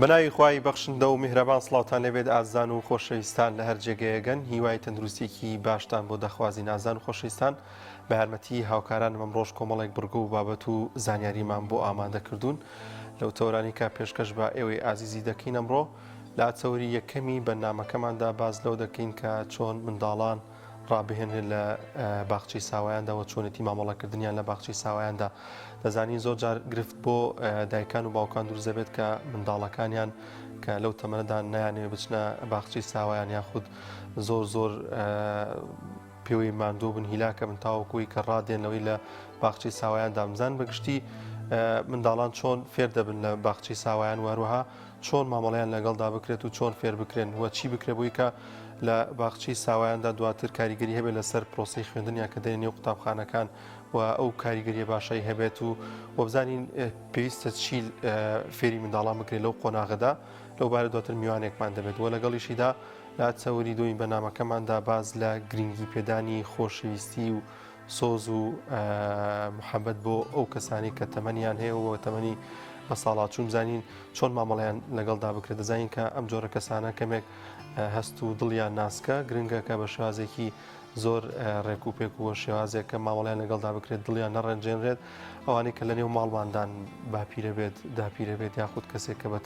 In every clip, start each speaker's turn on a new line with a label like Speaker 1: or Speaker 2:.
Speaker 1: بەناوی خوای بەخشندە و میهرەبان سڵاوتان لەبێت ئازان و خۆشەویستان لە هەر جێگەیەگەن هیوای تەندروستێکی باشتان بۆ دەخوازی نازان و خۆشەویستان بە یارمەتی هاوکاران ئەمڕۆژ کۆمەڵێک بڕگە و بابەت و زانیاریمان بۆ ئامادە کردوون لەو تەورانی کا پێشکەش بە ئێوەی ئازیزی دەکەین ئەمڕۆ لە ئاچەوری یەکەمی بەرنامەکەماندا باز لەو دەکەین کە چۆن منداڵان ڕابهێنێت لە باخچەی ساوایاندا و چۆنێتی مامەڵەکردنیان لە باخچەی ساوایاندا دەزانین زۆر جار گرفت بۆ دایکان و باوکان دروست دەبێت کە منداڵەکانیان کە لەو تەمەنەدا نەیانێ بچنە باخچەی ساوایان یاخود زۆر پێوەی ماندوو بن هیلاکە من تاوەکوی کە ڕادێنەوەی لە باخچەی ساوایان دامزان بەگشتی منداڵان چۆن فێر دەبن لە باخچەی ساوایان وەروەها چۆن مامەڵەیان لەگەڵدا بکرێت و چۆن فێر بکرێن وە چی بکرێ بووی کە لە باخچەی ساوایاندا دواتر کاریگەری هەبێت لەسەر پرۆسی خوێندنیان کە دێنێ قوتابخانەکان و ئەو کاریگەریە باشای هەبێت و وەبزانین پێویستە چی فێری منداڵان بکرێت لەو قۆناغەدا لەو بارە دواتر میوانێکمان دەبێت وە لەگەڵیشیدا لە چاوەری دوی بەنامەکەماندا باز لە گرنگی پێدانی خۆشەویستی و سۆز و محەبەت بۆ ئەو کەسانی کە تەمەنیان هەیە و تەمەنی بە ساڵات چوون بزانین چۆن مامەڵیان لەگەڵدا بکرێت دەزانین کە ئەم جۆرە کەسانە کەمێک هەست و دڵیان ناسکە گرنگەکە بە شێوازێکی زۆر ڕێک و پێک و شێوازێک کە مامەڵیان لەگەڵدا بکرێت دڵیان نەڕەنجێنرێت ئەوانەی کە لە نێو ماڵماندان باپیرە بێت داپیرە بێت یاخود کەسێک کە بە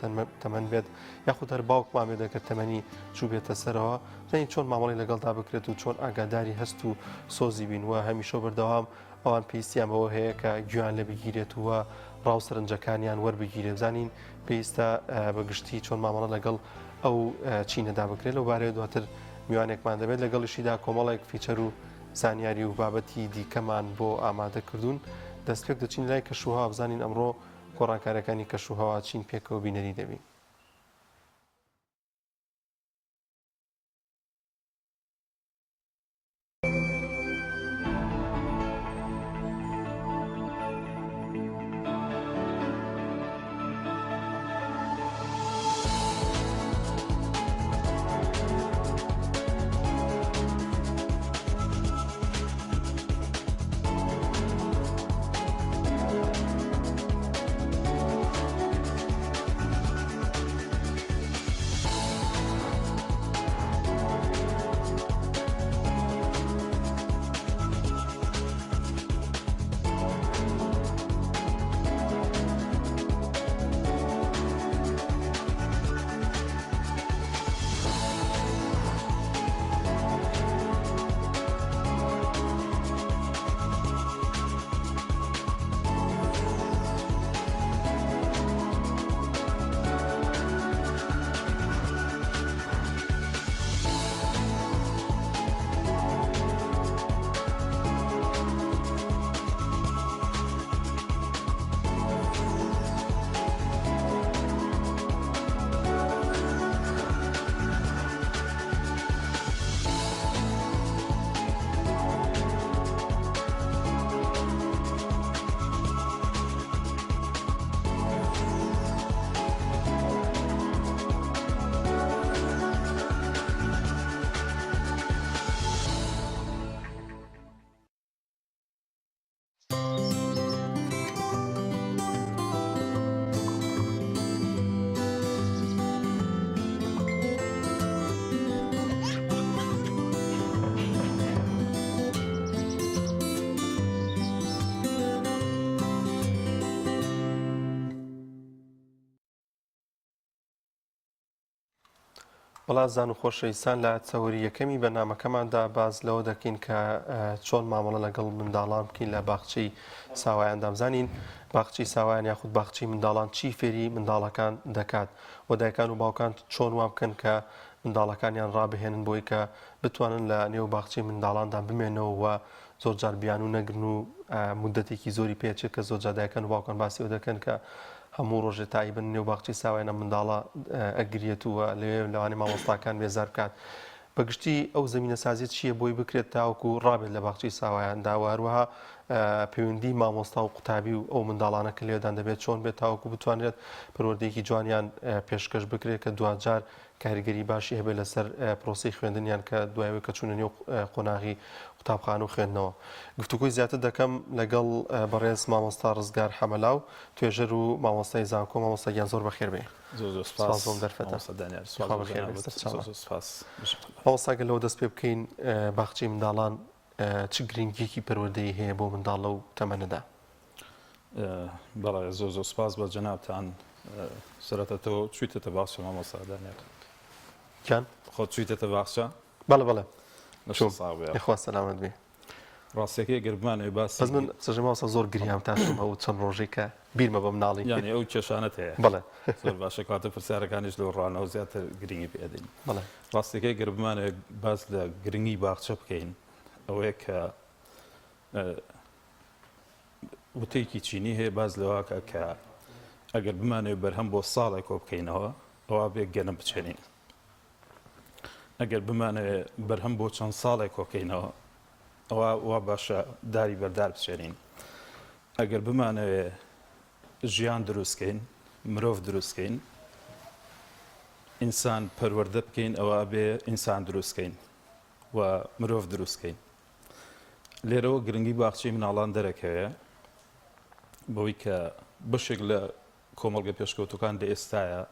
Speaker 1: تەمەەن بێت یاخود هەر باوکمان بێت کە تەمەنی چوو بێتە سەرەوە زین چۆن مامەڵی لەگەڵدا بکرێت و چۆن ئاگاداری هەست و سۆزی بین وە هەمیشە بەردەوام ئەوان پێویستیان بەوە هەیە کە گویان لە بگیرێت وە ڕاوسەرنجەکانیان وەربگیرێ بزانین پێویستە بەگشتی چۆن مامەڵە لەگەڵ ئەو چینەدا بکرێت لەو بارەیە دواتر میوانێکمان دەبێت لەگەڵیشیدا کۆمەڵێک فیچەر و زانیاری و بابەتی دیکەمان بۆ ئامادە کردوون دەستپێک دەچین لای کەشوها بزانین ئەمڕۆ گۆڕانکارەکانی کەشوهەوا چین پێکەوە بینەری دەبین. وڵاتزان و خۆشەویستان لە چاوەری یەکەمی بەرنامەکەماندا باز لەوە دەکەین کە چۆن مامەڵە لەگەڵ منداڵان بکەین لە باخچەی ساوایاندا بزانین باخچەی ساوایان یاخود باخچەی منداڵان چی فێری منداڵەکان دەکات و دایکان و باوکان چۆن وا بکەن کە منداڵەکانیان ڕابهێنن بۆی کە بتوانن لە نێو باخچەی منداڵاندا بمێنەوە و زۆر جار بیان و نەگرن و مدەتێکی زۆری پێچێت کە زۆر جار دایکان و باوکان باسیەوە دەکەن کە هەموو ڕۆژێ تایبن نێو باخچەی ساوایانە منداڵە ئەگرێت و لەوانەیە مامۆستاکان بێزار بکات بەگشتی ئەو زمینە سازیت چییە بۆی بکرێت تاوەکو ڕابێت لە باخچەی ساوایاندا و هەروەها پەیوەندی مامۆستا و قوتابی و ئەو منداڵانە کە لێدان دەبێت چۆن بێت تاوەکو بتوانێت پەروەردەیەکی جوانیان پێشکەش بکرێت کە دوجار کاریگەری باشی هەبێت لەسەر پرۆسی خوێندنیان کە دوایەوەی کە چوونە نێو قۆناغی قوتابخانە و خوێندنەوە. گفتوگۆی زیاتر دەکەم لەگەڵ بەڕێز مامۆستا ڕزگار حەمەلاو توێژەر و مامۆستای زانکۆ. مامۆستاگیان زۆر بەخێر بێ.
Speaker 2: سپاس بۆم
Speaker 1: دەرفەتە.
Speaker 2: سپاس.
Speaker 1: مامۆستاگە لەوە دەست پێ بکەین باخچەی منداڵان چ گرنگیەکی پەروەردەی هەیە بۆ منداڵ و تەمەنەدا؟
Speaker 2: بەڵێ زۆر سپاس بە جەنابتان. سەرەتەوە چوویتە باخچە مامۆستا دانیێل؟
Speaker 1: کیان؟
Speaker 2: خۆت چوویتە باخچە؟
Speaker 1: بەڵێ بەڵێ.
Speaker 2: خوا
Speaker 1: سەلامەت بێ.
Speaker 2: ڕاستیەکەی گربمانەوەی باسی
Speaker 1: بەس من سەرژە مامۆستا زۆر گریام تاشم هەوو چەند ڕۆژێک کە بیرمە بە مناڵی.
Speaker 2: یعنی ئەو کێشانەت هەیە.
Speaker 1: بەڵێ.
Speaker 2: زۆر باشە کاتە پرسیارەکانیش لەو ڕانەوە زیاتر گرنگی پێدەین.
Speaker 1: بەڵێ.
Speaker 2: ڕاستیەکەی گربمانەوە باس لە گرنگی باخچە بکەین ئەوەیە کە وتەیەکی چینی هەیە باز لەواکە کە ئەگەر بمانەوێت بەرهەم بۆ ساڵێک کۆ بکەینەوە ئەوە بێ گەنم بچێنین. ئەگەر بمانەوێت بەرهەم بۆ چەند ساڵێک کۆکەینەوە ئەوە وا باشە داری بەردار بچێنین. ئەگەر بمانەوێت ژیان دروستکەین، مرۆڤ دروستکەین، ئینسان پەروەردە بکەین ئەوە بێ ئینسان دروستکەین و مرۆڤ دروستکەین. لێرەوە گرنگی باخچەی مناڵان دەرەکەوێ بەوەی کە بەشێک لە کۆمەڵگە پێشکەوتوەکان لە ئێستایە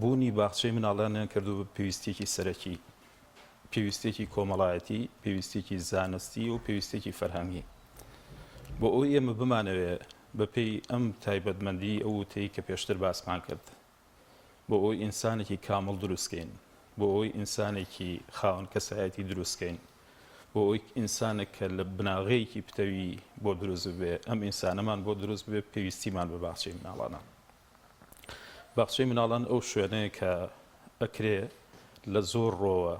Speaker 2: بوونی باخچەی مناڵانیان کردو بە پێویستێکی سەرەکی، پێویستێکی کۆمەڵایەتی، پێویستێکی زانستی و پێویستێکی فەرهەنگی. بۆ ئەوی ئێمە بمانەوێت بەپێی ئەم تایبەتمەندی ئەو وتەی کە پێشتر باسمان کرد، بۆ ئەوی ئینسانێکی کامڵ دروستکەین، بۆ ئەوی ئینسانێکی خاوەن کەسایەتی دروستکەین، بۆ ئەوی ئینسانێک کە لە بناغەیەکی پتەوی بۆ دروست بێ، ئەم ئینسانەمان بۆ دروست بێ پێویستیمان بە باخچەی مناڵانە. باخچەی مناڵان ئەو شوێنەیە کە ئەکرێ لە زۆر ڕۆوە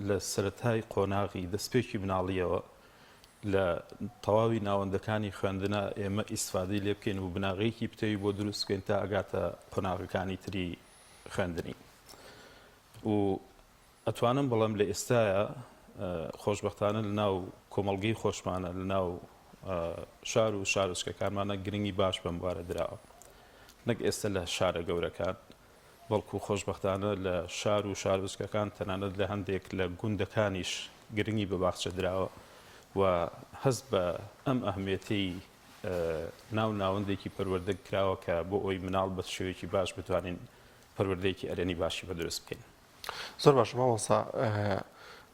Speaker 2: لە سەرەتای قۆناغی دەستپێکی مناڵیەوە لە تەواوی ناوەندەکانی خوێندنە ئێمە ئیسفادەی لێ بکەین و بناغەیەکی پتەوی بۆ دروست بکەین تا ئەگاتە قۆناغەکانی تری خوێندنی. و ئەتوانم بەڵام لە ئێستایە خۆشبەختانە لە ناو کۆمەڵگەی خۆشمانە لە ناو شار و شارۆچکەکانمانە گرنگی باش بەم وارە دراوە، نەک ئێستا لە شارە گەورەکان، بەڵکو خۆشبەختانە لە شار و شارۆچکەکان تەنانەت لە هەندێک لە گوندەکانیش گرنگی بە باخچە دراوە و هەست بە ئەم ئەهمیەتەی ناوەندێکی پەروەردە کراوە کە بۆ ئەوی مناڵ بە شێوەیەکی باش بتوانین پەروەردەیەکی ئەرێنی باشی بە دروست بکەین.
Speaker 1: زۆر باش مامۆستا،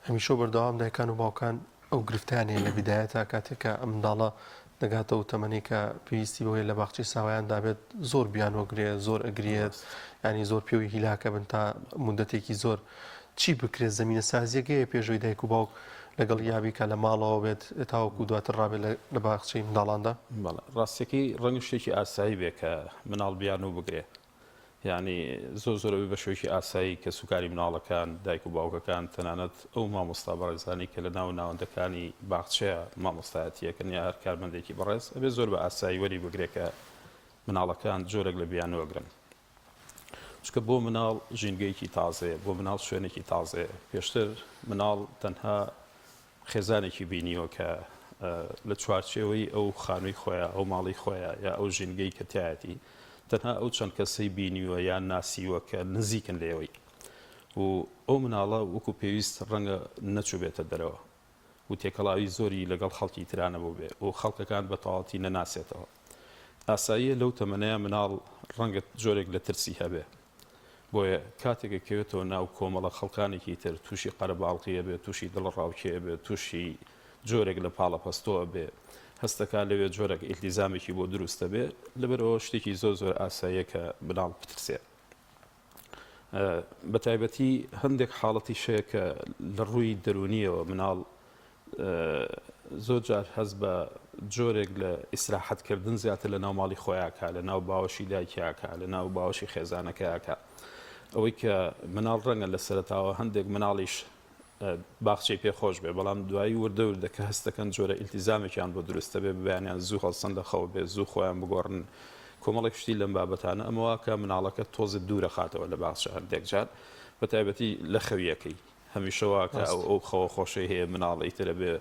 Speaker 1: هەمیشە بەردەوام دایکان و باوکان ئەو گرفتیانێ لە بیدایەتە کاتێککە ئەم منداڵە دەگاتە و تەمەنی کە پێویستی بەوەی لە باخچەی ساوایان دابێت زۆر بیان وەگرێت، زۆر ئەگرێت، ینی زۆر پێوی هیلاکە بن تا مودەتێکی زۆر. چی بکرێت زمینە سازیەکەیە پێشەوەی دایک و باوک لەگەڵ یابیکە لە ماڵەوە بێت تاوەکو دواتر ڕابێت لە باخچەی منداڵاندا؟
Speaker 2: بەڵێ ڕاستیەکەی ڕەنگ شتێکی ئاسایی بێ کە مناڵ بیان و بگرێ، یعنی زۆرەوەی بە شێوەیەکی ئاسایی کە سوکاری مناڵەکان دایک و باوکەکان تەنانەت ئەو مامۆستا بەڕێزانی کە لە ناوەندەکانی باخچەیە مامۆستایەتیەکەن یا هەر کارمەندێکی بەڕێز ئەبێ زۆر بە ئاسایی وەری بگرێت کە مناڵەکان جۆرێک لە بیان وەگرن. چکە بۆ مناڵ ژینگەیەکی تازەیە، بۆ مناڵ شوێنێکی تازەیە. پێشتر مناڵ تەنها خێزانێکی بینیوە کە لە چوارچێوەی ئەو خانووی خۆیان، ئەو ماڵی خۆیان یا ئەو ژینگەی کە تایەتی تەنها ئەو چەند کەسەی بینیوە یان ناسیوە کە نزیکن لێەوەی و ئەو مناڵە وەکو پێویست ڕەنگە نەچوو بێتە دەرەوە و تێکەڵاوی زۆری لەگەڵ خەڵکی ترانە بۆ بێ و خەڵکەکان بە تەواوەتی نەناسێتەوە. ئاساییە لەو تەمەنەیە مناڵ ڕەنگە جۆرێک لە ترسی هەبێ، بۆیە کاتێکە کەوێتەوە ناو کۆمەڵە خەڵکانێکی تر تووشی قەرەباڵقیە بێت، تووشی دڵڕاوکیە بێت، تووشی جۆرێک لە پاڵە پەستۆوە بێ، هەستەکە لەوێت جۆرێک ئیلتیزامێکی بۆ دروستە بێ، لەبەرەوە شتێکی زۆر ئاساییە کە مناڵ بترسێ. بە تایبەتی هەندێک حاڵەتی شەیە کە لە ڕووی دەرونیەوە مناڵ زۆر جار هەست بە جۆرێک لە ئیسراحەتکردن زیاتر لە ناو ماڵی خۆیاکە، لە ناو باوەشی دایکیاکە، لە ناو باوەشی خێزانەکەیاکە. ئەوەی کە مناڵ ڕەنگە لە سەرەتاوە هەندێک مناڵیش باخچەی پێخۆش بێ، بەڵام دوایی وردە کە هەستەکەن جۆرە ئیلتیزامێکیان بۆ دروستە بێ، ببیانیان زوو هەڵسەن لە خەو بێ، زوو خۆیان بگۆڕن، کۆمەڵێک شتی لەم بابەتانە ئەمەوە کە مناڵەکە تۆزە دوورە خاتەوە لە باخچە هەندێک جار، بە تایبەتی لە خەویەکەی هەمیشەوە کە ئەو خەوە خۆشەی هەیە مناڵی ترە بێ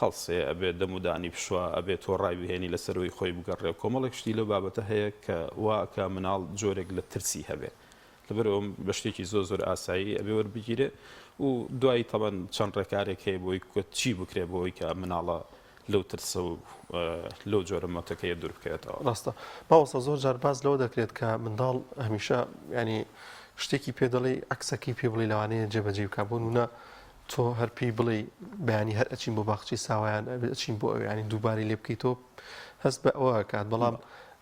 Speaker 2: خەڵسێ ئەبێت دەمودانی پشووە ئەبێت تۆ ڕای بهێنی لەسەرەوەی خۆی بگەڕێ کۆمەڵێک شتی لەو بابەتە هەیە کە واکە مناڵ جۆرێک لە ترسی هەبێ لەبەرەوە بە شتێکی زۆر ئاسایی ئەبێ وەربگیرێ و دوایی تەبەن چەند ڕێکارێک هەیە بۆی چی بکرێ بۆی کە مناڵە لەو ترسە و لەو جۆرە مەتەکەیە دوور بکەوێتەوە.
Speaker 1: ڕاستە ماوەستا زۆر جار باز لەوە دەکرێت کە منداڵ هەمیشە ینی شتێکی پێ دەڵێ عکسەکەی پێ بڵێ لەوانەیە جێبەجێ بکە بۆ نمونە تۆ هەر پێی بڵێ بەیانی هەر ئەچین بۆ باخچی ساوایان ئەچین بۆ ئەوێ ینی دووباری لێ بکەیت تۆ هەست بە ئەوە کات بەڵام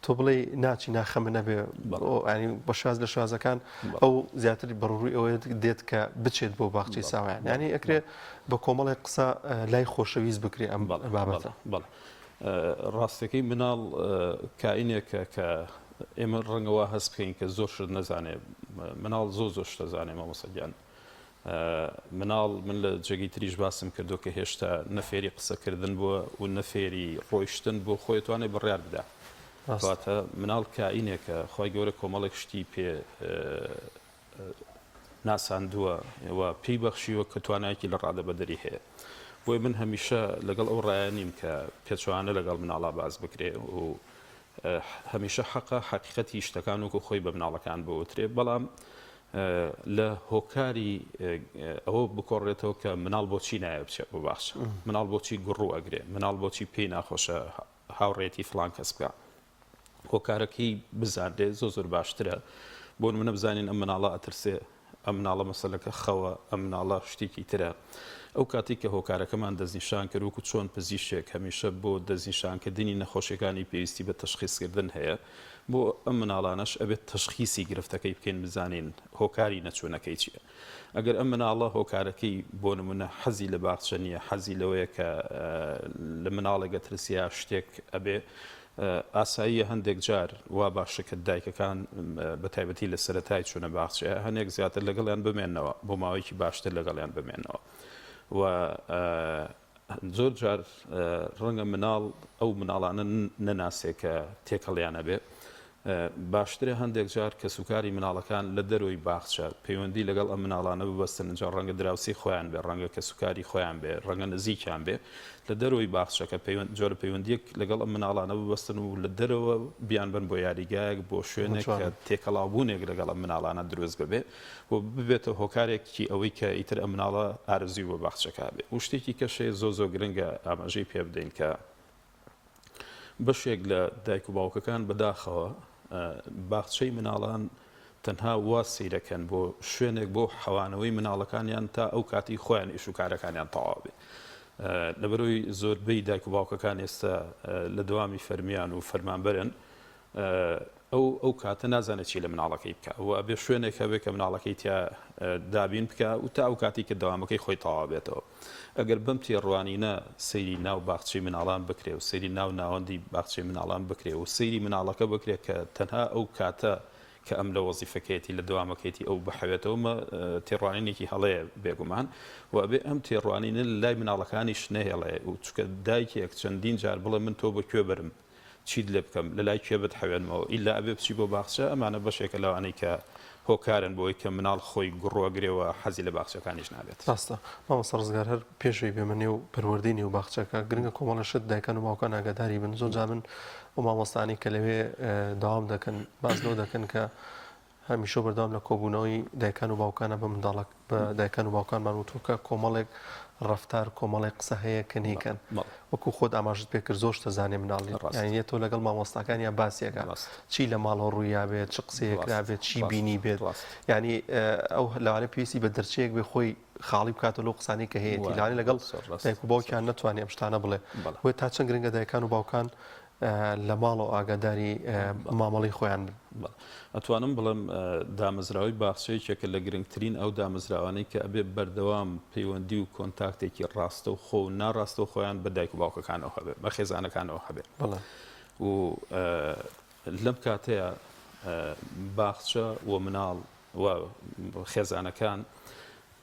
Speaker 1: تۆ بڵێ ناچی ناخەمە نەبێ ینی بە شاز لە شازەکان ئەو زیاتر بەڕووی ئەوەیە دێت کە بچێت بۆ باخچی ساوایان ینی ئەکرێ بە کۆمەڵێک قسە لای خۆشەویست بکرێ ئەم بابەتە.
Speaker 2: ڕاستەکەی مناڵ کائینێکە کە ئێمە ڕەنگەوە هەست بکەین کە زۆر شت نەزانێ مناڵ زۆر شت دەزانێ مامۆستاگیان مناڵ من لە جێگەی تریش باسم کردو کە هێشتا نەفێری قسەکردن بووە و نەفێری ڕۆیشتن بۆ خۆی توانێت بڕیار بدا کاتە مناڵ کائینێکە خۆی گەورە کۆمەڵێک شتی پێ ناساندووە و پێی بەخشیوە کە توانایەکی لە ڕادەبەدەری هەیە بۆی من هەمیشە لەگەڵ ئەو ڕایانیم کە پێچوانە لەگەڵ مناڵا باز بکرێ و هەمیشە حقیقەتی شتەکان وەکو خۆی بە مناڵەکان بۆترێ بەڵام لە هۆکاری ئەوە بکۆڕێتەوە کە مناڵ بۆچی نایە بچێت بۆ باخچە مناڵ بۆچی گوڕوو ئەگرێ مناڵ بۆچی پێی ناخۆشە هاوڕێتی فڵان کەس بکە هۆکارەکەی بزاندێ زۆر باشترە بۆ منە بزانین ئەم مناڵە ئەترسێ ئەم مناڵە مەسەلەکە خەوە ئەم مناڵە شتێکی ترە ئەو کاتی کە هۆکارەکەمان دەستنیشان کرد وەکو چۆن پزیشێک هەمیشە بۆ دەستنیشانکردنی نەخۆشیەکانی پێویستی بە تەشخیصکردن هەیە بۆ ئەم مناڵانەش ئەبێت تەشخیصی گرفتەکەی بکەین بزانین هۆکاری نەچوونەکەی چییە ئەگەر ئەم مناڵە هۆکارەکەی بۆ نمونە حەزی لە باخچە نییە حەزی لەوەیە کە لە مناڵێگە ترسیا شتێک ئەبێ ئاساییە هەندێک جار وا باشە کە دایکەکان بە تایبەتی لە سەرەتای چوونە باخچە هەندێک زیاتر لەگەڵیان بمێنەوە بۆ ماوەیەکی باشتر لەگەڵیان بمێنەوە و زۆر جار ڕەنگە مناڵ ئەو مناڵانە نەناسێ کە تێکەڵیانە بێ باشترە هەندێک جار کە سوکاری مناڵەکان لە دەروی باخچە پەیوەندی لەگەڵ ئەم مناڵانە ببەستن جا ڕەنگە دراوسی خۆیان بێ ڕەنگە کە سوکاری خۆیان بێ ڕەنگە نزیکیان بێ لە دەروی باخچەکە جۆرە پەیوەندیەک لەگەڵ ئەم مناڵانە ببەستن و لە دەرەوە بیان بن بۆ یاریگایەک بۆ شوێنێک کە تێکەڵاوبوونێک لەگەڵ ئەم مناڵانە دروست ببێ و ببێتە هۆکارێکی ئەوەی کە ئیتر ئەم مناڵە ئارزوی بۆ باخچەکە بێ و شتێکی کەشێ زۆر گرنگە ئاماژەی پێ بدەین کە بەشێک لە دایک و باوکەکان بەداخەوە باخچەی مناڵان تەنها وا سیرەکەن بۆ شوێنێک بۆ حەوانەوەی مناڵەکانیان تا ئەو کاتی خۆیان ئیش و کارەکانیان تەواو بێ لەبەرەوەی زۆربەی دایک و باوکەکان ئێستا لە دەوامی فەرمیان و فەرمانبەرن ئەو کاتە نازانێت چی لە مناڵەکەی بکە و ئەبێ شوێنێک هەبێ کە مناڵەکەی تیا دابین بکە و تا ئەو کاتی کە دەوامەکەی خۆی تەواو بێتەوە ئەگەر بەم تێڕوانینە سەیری ناو باخچەی مناڵان بکرێ و سەیری ناو ناوەندی باخچەی مناڵان بکرێ و سەیری مناڵەکە بکرێ کە تەنها ئەو کاتە کە ئەم لە وەزیفەکەیەتی لە دەوامەکەیەتی ئەو بەحەوێتەوە تێڕوانینێکی هەڵەیە بێگومان و ئەبێ ئەم تێڕوانینە لای مناڵەکانیش نەهێڵێ و چکە دایکێک چەندین جار بڵێ من تۆ بە کوێ برم چیت لێ بکەم لە لای کوێ بتحەوێنمەوە ئیلا ئەبێ بچی بۆ باخچە ئەمانە بەشێکە لەوانەی کە هۆکارن بۆی کە مناڵ خۆی گوڕۆگرێەوە حەزی لە باخچەکانیش نابێت.
Speaker 1: ڕاستە مامۆستا ڕزگار هەر پێشەوەی بێمە نێو پەروەردەی و باخچەکە گرنگە کۆمەڵە شت دایکان و باوکان ئاگاداری بن زۆر جا من و مامۆستانی کە لەوێ داوام دەکەن بازنەوە دەکەن کە هەمیشە بەردەوام لە کۆبوونەوەی دایکان و باوکانە بە منداڵک بە دایکان و باوکانمان وتوکە کۆمەڵێک ڕفتار کۆمەڵی قسە هەیە کە نیکەن وەکو خۆت ئاماژت پێ کرد زۆر دەزانێ مناڵی یعنی تۆ لەگەڵ مامۆستاکان یا باسیەکە چی لە ماڵەوە ڕوویا بێت چ قسەیەکرا بێت چی بینی بێت ینی ئەو لەوانە پێویستی بە دەرچەیەک بێ خۆی خاڵی بکاتە لەو قسانی کە هەیە لەوانەیە لەگەڵ دایک و باوکیان نەتوانێ ئەم شتانە بڵێ بۆیە تا چەند گرنگە دایکان و باوکان لە ماڵەوە ئاگاداری مامەڵی خۆیان بن.
Speaker 2: ئەتوانم بڵم دامەزراوی باخچەیەکێکە لە گرنگترین ئەو دامەزراوانەی کە ئەبێ بەردەوام پەیوەندی و کۆنتاکتێکی ڕاستە و خۆ و ناڕاستە و خۆیان بە دایک و باوکەکانەوە هەبێت بە خێزانەکانەوە هەبێت و لەم کاتەیە باخچە و مناڵ و خێزانەکان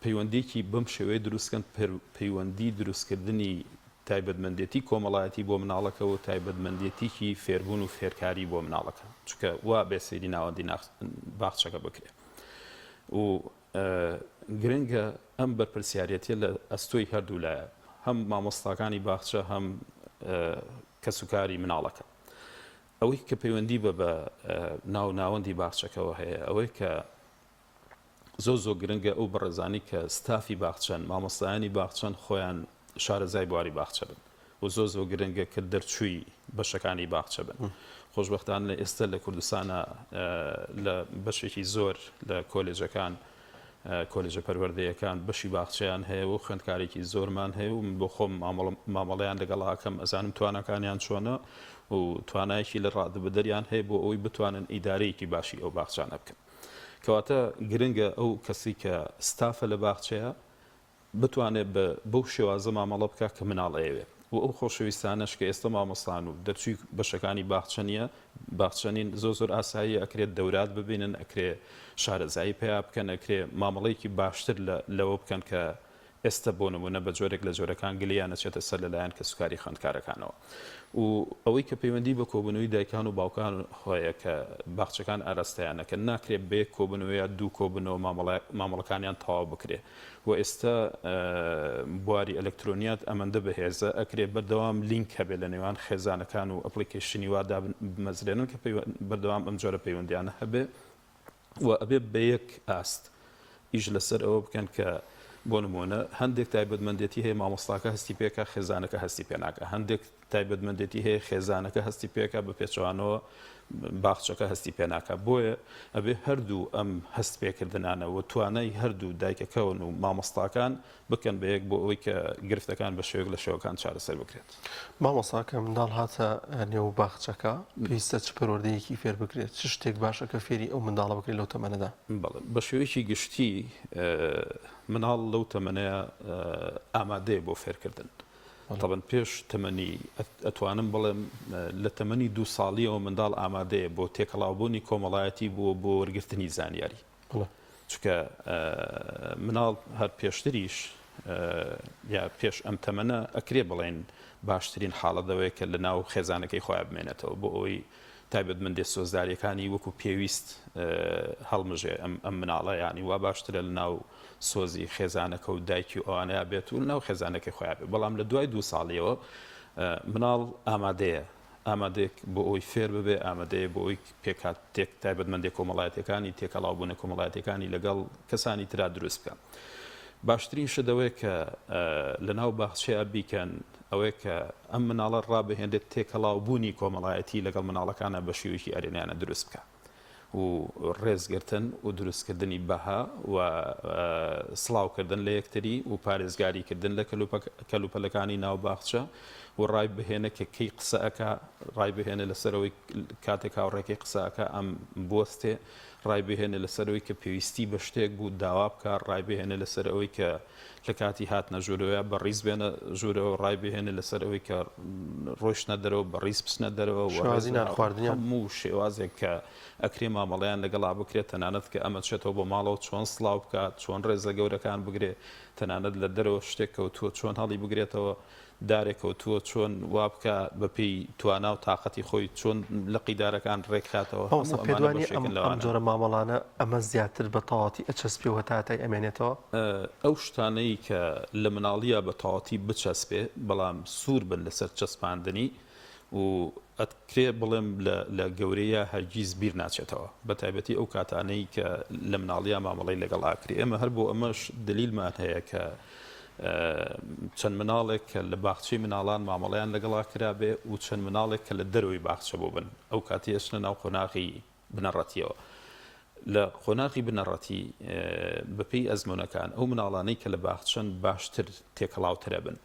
Speaker 2: پەیوەندیکی بەم شێوەیە دروستکەن پەیوەندی دروستکردنی تایبەتمەندێتی کۆمەڵایەتی بۆ مناڵەکە و تایبەتمەندێتیکی فێربوون و فێرکاری بۆ مناڵەکە چکە وا بێسەیری ناوەندی باخچەکە بکرێ و گرنگە ئەم بەرپرسیارەتیە لە ئەستۆی هەردوو لایە هەم مامۆستاکانی باخچە هەم کەسوکاری مناڵەکە. ئەوەی کە پەیوەندی بە ناوەندی باخچەکەەوە هەیە ئەوەی کە زۆ گرنگە ئەو بەڕێزانی کە ستافی باخچەن مامۆستایانی باخچەن خۆیان شارەزای بواری باخچە بن و زۆ گرنگە کە دەرچووی بەشەکانی باخچە بن. خۆشبەختانە لە ئێستا لە کوردستانە لە بەشێکی زۆر لە کۆلێجەکان کۆلێجە پەروەردەیەکان بەشی باخچەیان هەیە و خوێندکارێکی زۆرمان هەیە و بۆ خۆم مامەڵەیان لەگەڵاکەم ئەزانم توانەکانیان چۆنە و توانایەکی لە ڕادبدەریان هەیە بۆ ئەوی بتوانن ئیدارەیەکی باشی ئەو باخچانە بکەن. کەواتە گرنگە ئەو کەسی کە ستافە لە باخچەیە بتوانێت بەو شێوازە مامەڵە بکە کە مناڵەیەوێ و ئەو خۆشەویستانەش کە ئێستا مامۆستان و دەرچووی بەشەکانی باخچەنیە باخچەنین زۆر ئاسایی ئەکرێت دەورات ببینن ئەکرێ شارەزایی پێیا بکەن ئەکرێ مامەڵەیەکی باشتر لەوە بکەن کە ئێستا بۆ نمونە بە جۆرێک لە جۆرەکان گلیان ئەچێتە سەر لەلایەن کەسوکاری خوێندکارەکانەوە و ئەوەی کە پەیوەندی بە کۆبنەوەی دایکان و باوکان هۆیە کە باخچەکان ئاراستەیانەکە ناکرێت بێ کۆبنەوەیە دوو کۆبنەوە مامەڵەکانیان تەواو بکرێ و ئێستا بواری ئەلکترۆنیات ئەمەندە بەهێزە ئەکرێت بەردەوام لینک هەبێت لە نێوان خێزانەکان و ئەپلیکیشنی وادا بمەزرێنن کە بەردەوام ئەم جۆرە پەیوەندیانە هەبێ و ئەبێ بە یەک ئاست ئیش لەسەر ئەوە بکەن کە بۆ نمونە هەندێک تایبەتمەندێتی هەیە مامۆستاکە هەستی پێکە خێزانەکە هەستی پێناکە هەندێک تایبەتمەندێتی هەیە خێزانەکە هەستی پێکە بە پێچوانەوە باخچەکە هەستی پێناکە بۆیە ئەبێ هەردوو ئەم هەست پێکردنانە و توانای هەردوو دایکەکەون و مامۆستاکان بکەن بە یەک بۆ ئەوەی کە گرفتەکان بە شێوەیەک لە شێوەکان چارەسەر بکرێت.
Speaker 1: مامۆستاکە منداڵ هاتە نێو باخچەکە پێویستە چ پەروەردەیەکی فێر بکرێت چ شتێک باشەکە فێری ئەو منداڵە بکرێت لەو تەمەنەدا؟
Speaker 2: بەڵێ بە شێوەیەکی گشتی مناڵ لەو تەمەنەیە ئامادەیە بۆ فێرکردن. طبعا پێش تەمەنی ئەتوانم بڵێم لە تەمەنی 2 ساڵیەوە منداڵ ئامادەیە بۆ تێکەڵاوبوونی کۆمەڵایەتی بووە بۆ وەرگرتنی زانیاری چکە مناڵ هەر پێشتریش یا پێش ئەم تەمەنە ئەکرێ بڵێن باشترین حاڵەتەوەی کە لە ناو خێزانەکەی خۆیان بمێنێتەوە بۆ ئەوی تایبەتمەندی سۆزداریەکانی وەکو پێویست هەڵمژێ ئەم مناڵە ینی وا باشترە لە ناو سۆزی خێزانەکە و دایکی ئەوانەیە بێت و ناو خێزانەکەی خۆیان بێت بەڵام لە دوای 2 ساڵیەوە مناڵ ئامادەیە بۆ ئەوی فێر ببێ ئامادەیە بۆ ئەوی پێکات تێک تایبەتمەندی کۆمەڵایەتەکانی تێکەڵاوبوونە کۆمەڵایەتەکانی لەگەڵ کەسانی ترا دروست بکەن. باشترین شدەوەی کە لە ناو باخچەیە بیکەن ئەوەیە کە ئەم مناڵە ڕابهێنێت تێکەڵاوبوونی کۆمەڵایەتی لەگەڵ مناڵەکانە بە شێوەیەکی ئەرێنیانە دروست بکە و ڕێزگرتن و دروستکردنی بەها و سڵاوکردن لە یەکتری و پارێزگاریکردن لە کەلوپەلەکانی ناو باخچە و ڕای بهێنە کە کەی قسەکە ڕای بهێنە لەسەرەوەی کاتێک هاوڕێکی قسەکە ئەم بستێ ڕای بهێنە لەسەرەوەی کە پێویستی بە شتێک بوو داوا بکە ڕای بهێنە لەسەر ئەوەی کە لە کاتی هاتنە ژوورەوە بە ڕیز بێنە ژوورەوە ڕای بهێنە لەسەر ئەوەی کە ڕۆشتە دەرەوە بە ڕیز بچنە دەرەوە هەموو شێوازێک کە ئەکرێ مامەڵەیان لەگەڵا بکرێت تەنانەت کە ئەمە چێتەوە بۆ ماڵەوە چۆن سڵاو بکات چۆن ڕێزە گەورەکان بگرێ تەنانەت لە دەرەوە شتێک کەوتووە چۆن هەڵی بگرێتەوە دارێک کەوتووە چۆن وابکە بەپی توانا و تااقەتی خۆی چۆن لە قیدارەکان ڕێکخاتەوە
Speaker 1: پێدوانی ئەم جۆرە مامەڵانە ئەمە زیاتر بە تەواتی ئەچەسپێەوە تاتای ئەمێنێتەوە
Speaker 2: ئەو شتانەی کە لە مناڵیە بە تەواتی بچەسپێ بەڵام سوور بن لەسەر چەسپاندنی و ئەتکرێ بڵێم لە گەورەیە هەرگیز بیر ناچێتەوە بە تایبەتی ئەو کاتانەی کە لە مناڵیە مامەڵی لەگەڵ ئاکری ئێمە هەر بۆ ئەمەش دلیلمان هەیە کە چەند مناڵێک کە لە باخچەی مناڵان مامەڵیان لەگەڵا کرابێ و چەند مناڵێک کە لە دەرەوەی باخچە بۆ بن ئەو کاتیشنە ناو خۆناغی بنەڕەتیەوە لە خۆناغی بنەڕەتی بەپێی ئەزمونونەکان ئەو مناڵانەی کە لە باخچەن باشتر تێکەڵاوترە بن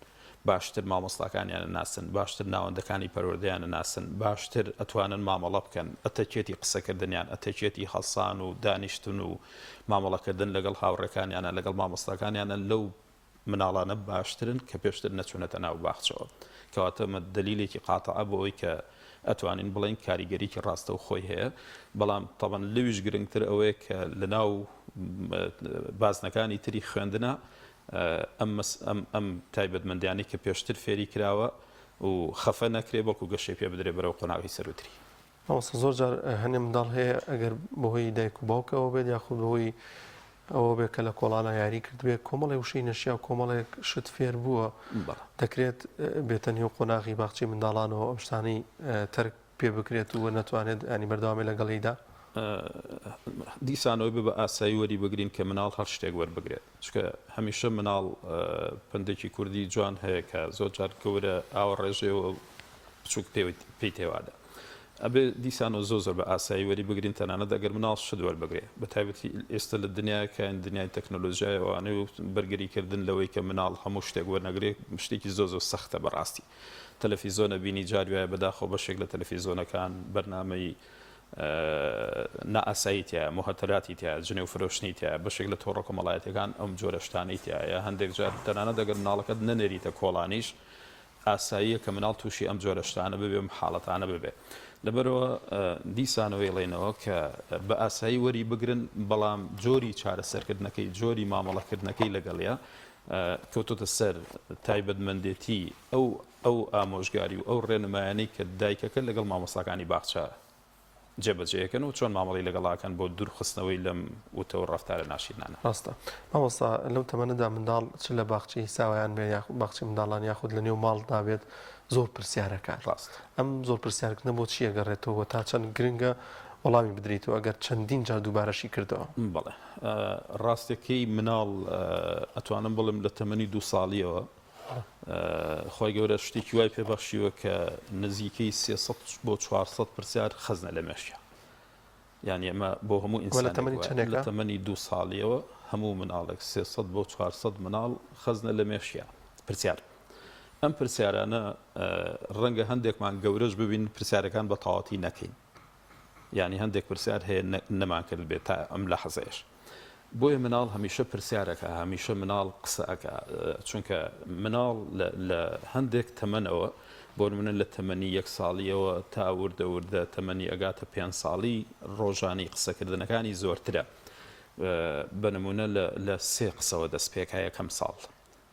Speaker 2: باشتر مامۆستاکانیانە ناسن باشتر ناوەندەکانی پەروەردەیانە ناسن باشتر ئەتوانن مامەڵە بکەن ئەتەچێتی قسەکردنیان ئەتەچێتی هەڵسان و دانیشتن و مامەڵەکردن لەگەڵ هاوڕێکانیانە لەگەڵ مامۆستاکانیانە لەو مناڵانە باشترن کە پێشتر نەچوونەتە ناو باخچەوە کەواتەمە دلیلێکی قاتعە بۆ ئەوی کە ئەتوانین بڵین کاریگەریکی ڕاستە و خۆی هەیە بەڵام تەبەن لەویش گرنگتر ئەوەیە کە لە ناو بازنەکانی تری خوێندنە ئەم تایبەتمەندیانی کە پێشتر فێری کراوە و خەفە نەکرێ بەڵکو گەشەی پێ بدرێ بەرەو قۆناغی سەروتری
Speaker 1: زۆر جار هەنێ منداڵ هەیە ئەگەر بەهۆی دایک و باوکەوە بێت یاخود بەهۆی ئەوە بێ کە لە کۆڵانە یاری کرد بێ کۆمەڵی وشەی نەشیا و کۆمەڵێک شت فێر بووە دەکرێت بێتە نێو قۆناغی باخچی منداڵانەوە ئەم شتانی تەرک پێ بکرێت و نەتوانێت ینی بەردەوامی لەگەڵیدا
Speaker 2: دیسانەوەی بە ئاسایی وەری بگرین کە مناڵ هەر شتێک وەربگرێت چکە هەمیشە مناڵ پندێکی کوردی جوان هەیە کە زۆر جار گەورە ئاوە ڕێژێەوە بچووک پێی تێوادا ئەبێ دیسانەوە زۆر بە ئاسایی وەری بگرین تەنانەت ئەگەر مناڵ شت وەربگرێت بە تایبەتی ئێستا لە دنیاکەیان دنیای تەکنۆلۆژیایەوەوانەی و بەرگریکردن لەوەی کە مناڵ هەموو شتێک وەرنەگرێت شتێکی زۆر سەختە بەڕاستی تەلەڤیزۆنە بینی جاروایە بەداخۆ بەشێک لە تەلەڤیزۆنەکان بەرنامەی نائاساییتە مهاتەراتی تیا جنێ و فرۆشتنی تیا بەشێک لە تۆڕە کۆمەڵایەتەکان ئەم جۆرە شتانەی تایە هەندێک جار تەنانەت دەگەر مناڵەکەت نەنێریتە کۆڵانیش ئاساییە کە مناڵ تووشی ئەم جۆرە شتانە ببێ حاڵەتانە ببێ لەبەرەوە دیسانەوەیڵێنەوە کە بە ئاسایی وەری بگرن بەڵام جۆری چارەسەرکردنەکەی جۆری مامەڵەکردنەکەی لەگەڵەیە کەوتۆتە سەر تایبەتمەندێتی ئەو ئامۆژگاری و ئەو ڕێنمایانەی کە دایکەکە لەگەڵ مامۆستاکانی باخچە جێبەجێەکەن و چۆن مامەڵی لەگەڵاکەن بۆ دوورخستنەوەی لەم وتەوە ڕفتارە ناشرینانە
Speaker 1: ڕاستە مامۆستا لەو تەمەنەدا منداڵ چ لە باخچی ساوایان بێ یاخود باخچی منداڵان یاخود لە نێو ماڵدا بێت زۆر پرسیارەکە
Speaker 2: ڕاست
Speaker 1: ئەم زۆر پرسیارکردنە بۆ چیە گەڕێتەوە تا چەند گرنگە وەڵامی بدرێتەوە ئەگەر چەندین جار دووبارەشی کردەوە
Speaker 2: بەڵێ ڕاستەکەی مناڵ ئەتوانم بڵم لە تەمەنی 2 ساڵیەوە خۆی گەورە شتێکی وای پێبەخشیوە کە نزیکەی 300 بۆ 400 پرسیار خەزنە لە مێشیە یعنی ئەمە بۆ هەموو ئینسان لە تەمەنی 2 ساڵیەوە هەموو مناڵێک 300 بۆ 400 مناڵ خەزنە لە مێشیە پرسیار ئەم پرسیارانە ڕەنگە هەندێکمان گەورەش ببین پرسیارەکان بە تەواوەتی نەکەین یعنی هەندێک پرسیار هەیە نەمان کرد بێت تا ئەم لە حەزەیەش بۆیە مناڵ هەمیشە پرسیارەکە هەمیشە مناڵ قسەکە چونکە مناڵ لە هەندێک تەمەنەوە بۆ نمونە لە تەمەنی 1 ساڵیەوە تا وردە تەمەنی ئەگاتە 5 ساڵی ڕۆژانی قسەکردنەکانی زۆرترە بە نمونە لە 3 قسەوە دەست پێکایە کەم ساڵ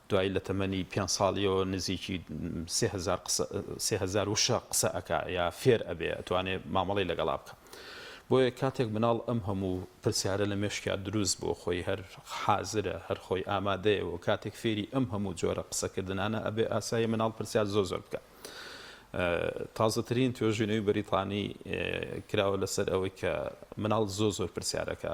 Speaker 2: دوای لە تەمەنی 5 ساڵیەوە نزیکی 3000 وشە قسە ئەکا یا فێر ئەبێ ئەتوانێت مامەڵی لەگەڵا بکە بۆیە کاتێک مناڵ ئەم هەموو پرسیارە لە مێشکیا دروست بۆ خۆی هەر حازرە هەر خۆی ئامادەیە و کاتێک فێری ئەم هەموو جۆرە قسەکردنانە ئەبێ ئاسایی مناڵ پرسیار زۆر بکە تازەترین توێژینەوەی بەریتانی کراوە لەسەر ئەوەی کە مناڵ زۆر پرسیارەکە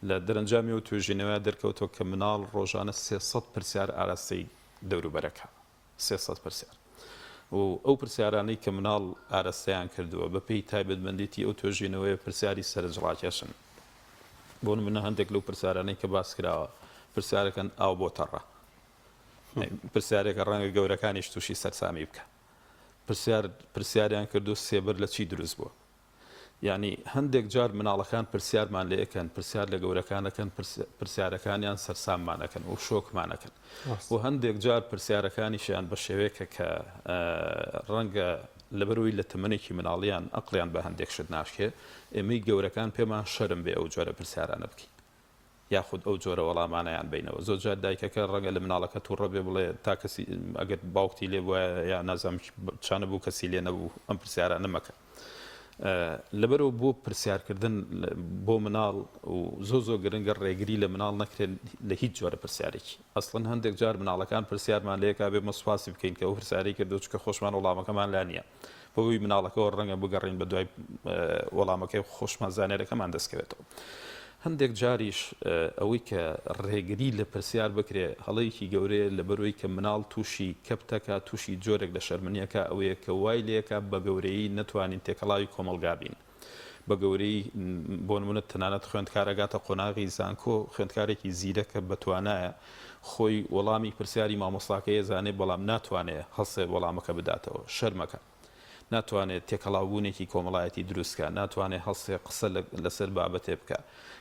Speaker 2: لە دەرەنجامی و توێژینەوە دەرکەوتەوە کە مناڵ ڕۆژانە 300 پرسیار ئاراستەی دەوروبەرەکە 300 پرسیار و ئەو پرسیارانەی کە مناڵ ئاراستەیان کردووە بە پێی تایبەتمەندێتی ئەو توێژینەوەی پرسیاری سەرنجڕاکێشن بۆ نمونە هەندێک لەو پرسیارانەی کە باس کراوە پرسیارەکەن ئاو بۆ تەڕە پرسیارێکە ڕەنگە گەورەکانیش تووشی سەرسامی بکە پرسیاریان کردو سێبەر لە چی دروست بووە یعنی هەندێک جار مناڵەکان پرسیارمان لە یەکەن پرسیار لە گەورەکانەکەن پرسیارەکانیان سەرساممانەکەن و شۆکمانەکەن و هەندێک جار پرسیارەکانیشیان بە شێوەیەکە کە ڕەنگە لەبەرەوەی لە تەمەنێکی مناڵیان ئەقلیان بە هەندێک شت ناشکێ ئێمەی گەورەکان پێمان شەرم بێ ئەو جۆرە پرسیارانە بکەین یاخود ئەو جۆرە وەڵامانیان بینەوە زۆر جار دایکەکە ڕەنگە لە مناڵەکە تووڕە بێ بڵێ تا کەسی ئەگەر باوکتی لێ بووە یا نازانم چانە بوو کەسی لێ نەبوو ئەم پرسیارانە مەکە لەبەرەوە بۆ پرسیارکردن بۆ مناڵ و زۆر گرنگە ڕێگری لە مناڵ نەکرێن لە هیچ جۆرە پرسیارێکی ئەسڵەن هەندێک جار مناڵەکان پرسیارمان لەیەکا بێ مەسواسی بکەین کە ئەو پرسیاری کردو چکە خۆشمان وەڵامەکەمان لا نییە بۆی مناڵەکەەوە ڕەنگە بگەڕین بە دوای وەڵامەکەی خۆشمان زانێرەکەمان دەستکەوێتەوە هەندێک جاریش ئەوەی کە ڕێگری لە پرسیار بکرێ هەڵەیەکی گەورەیە لە بەرۆی کە مناڵ تووشی کەپتەکە تووشی جۆرێک لە شەرمنیەکە ئەوەیە کە وای لەکە بە گەورەی نەتوانین تێکەڵاوی کۆمەلگابین بە گەورەی بۆ نمونە تەنانەت خوێندکارەگاتە قۆناغی زانکۆ خوێندکارێکی زیرەکە بەتوانایە خۆی وەڵامی پرسیاری مامۆستاکەیە زانێ بەڵام ناتوانێت هەڵسێ وەڵامەکە بداتەوە شەرمەکە ناتوانێت تێکەڵاوبوونێکی کۆمەڵایەتی دروستکە ناتوانێت هەڵسێ قسە لەسەر بابەتێ بکە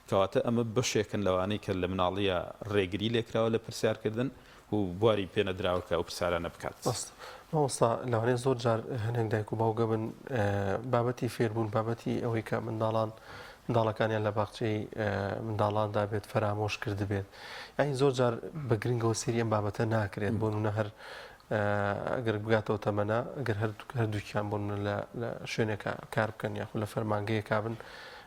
Speaker 2: کەواتە ئەمە بەشێکن لەوانەی کە لە مناڵیە ڕێگری لێکراوە لە پرسیارکردن و بواری پێنەدراوەکە ئەو پرسیارانە بکات
Speaker 1: مامۆستا لەوانەیە زۆر جار هەندێک دایک و باوکە بن بابەتی فێربوون بابەتی ئەوەی کە منداڵەکانیان لە باخچەی منداڵاندا بێت فەرامۆش کرد بێت یانی زۆر جار بە گرنگەوە سێری ئەم بابەتە ناکرێت بۆ نمونە هەر ئەگەر بگاتەوە تەمەنە ئەگەر هەردووکیان بۆ لە شوێنێکە کار بکەن یاخود لە فەرمانگەیەکا بن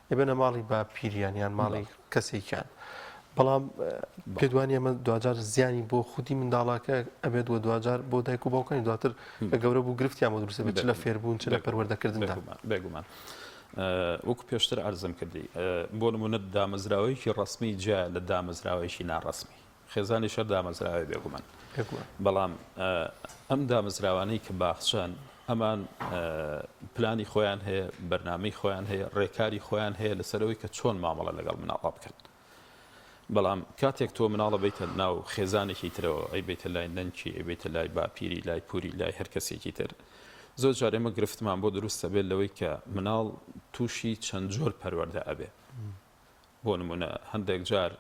Speaker 1: ئێبنە ماڵی با پیریان یان ماڵی کەسێکیان بەڵام پێدوانی ئەمە دوجار زیانی بۆ خودی منداڵاکە ئەبێت وە دوجار بۆ دایک و باوکانی دواتر کە گەورە بوو گرفتیان بۆ دروستە بێت چ لە فێربوون چ لە پەروەردەکردندا
Speaker 2: بێگومان وەکو پێشتر عەرزم کردی بۆ نمونە دامەزراوەیەکی ڕەسمی جیا لە دامەزراوەیەکی ناڕەسمی خێزانی شەر دامەزراوەی بێگومان بەڵام ئەم دامەزراوانەی کە باخچەن ئەمان پلانی خۆیان هەیە بەرنامەی خۆیان هەیە ڕێکاری خۆیان هەیە لەسەرەوەی کە چۆن مامەڵە لەگەڵ مناڵە بکەن بەڵام کاتێک تۆ مناڵە بیتە ناو خێزانێکی ترەوە ئەی بیتە لای نەنکی ئەی بیتە لای باپیری لای پوری لای هەر کەسێکی تر زۆر جار ئێمە گرفتمان بۆ دروستە بێت لەوەی کە مناڵ تووشی چەند جۆر پەروەردە ئەبێ بۆ نمونە هەندێک جار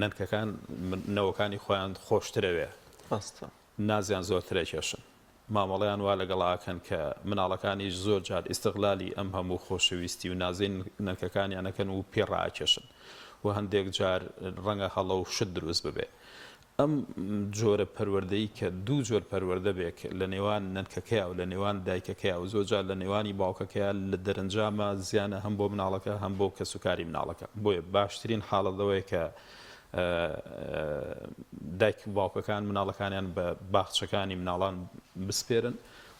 Speaker 2: نەنکەکان نەوەکانی خۆیان خۆشترەوێ نازیان زۆرترە کێشن مامەڵەیان وا لەگەڵاکەن کە مناڵەکانیش زۆر جار ئیستیغلالی ئەم هەموو خۆشەویستی و نازین نەنکەکانیانەکەن و پێڕاکێشن و هەندێک جار ڕەنگە هەڵە و شت دروست ببێ ئەم جۆرە پەروەردەی کە دوو جۆر پەروەردە بێک لە نێوان نەنکەکەیە و لە نێوان دایکەکەیە و زۆر جار لە نێوانی باوکەکەیە لە دەرەنجامە زیانە هەم بۆ مناڵەکە هەم بۆ کەسوکاری مناڵەکە بۆیە باشترین حاڵەتەوەی کە دایک باوکەکان مناڵەکانیان بە باخچەکانی مناڵان بسپێرن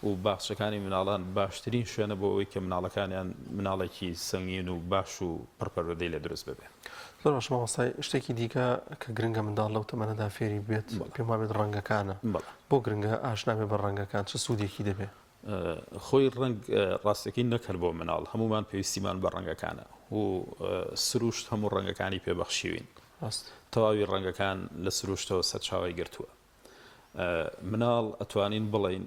Speaker 2: و باخچەکانی مناڵان باشترین شوێنە بۆ ئەوەی کە مناڵەکانیان مناڵێکی سەنگین و باش و پڕپەروەردەی لێ دروست ببێ
Speaker 1: زۆر ڕۆژ مامۆستای شتێکی دیکە کە گرنگە منداڵ لەو تەمەنەدا فێری بێت پێم وابێت ڕەنگەکانە بۆ گرنگە ئاشنا بێ بە ڕەنگەکان چه سوودێکی دەبێت
Speaker 2: خۆی ڕەنگ ڕاستەکەی نەکرد بۆ مناڵ هەمومان پێویستیمان بە ڕەنگەکانە و سروشت هەموو ڕەنگەکانی پێبەخشیوین تەواوی ڕەنگەکان لە سروشتەوە سەرچاوی گرتووە مناڵ ئەتوانین بڵین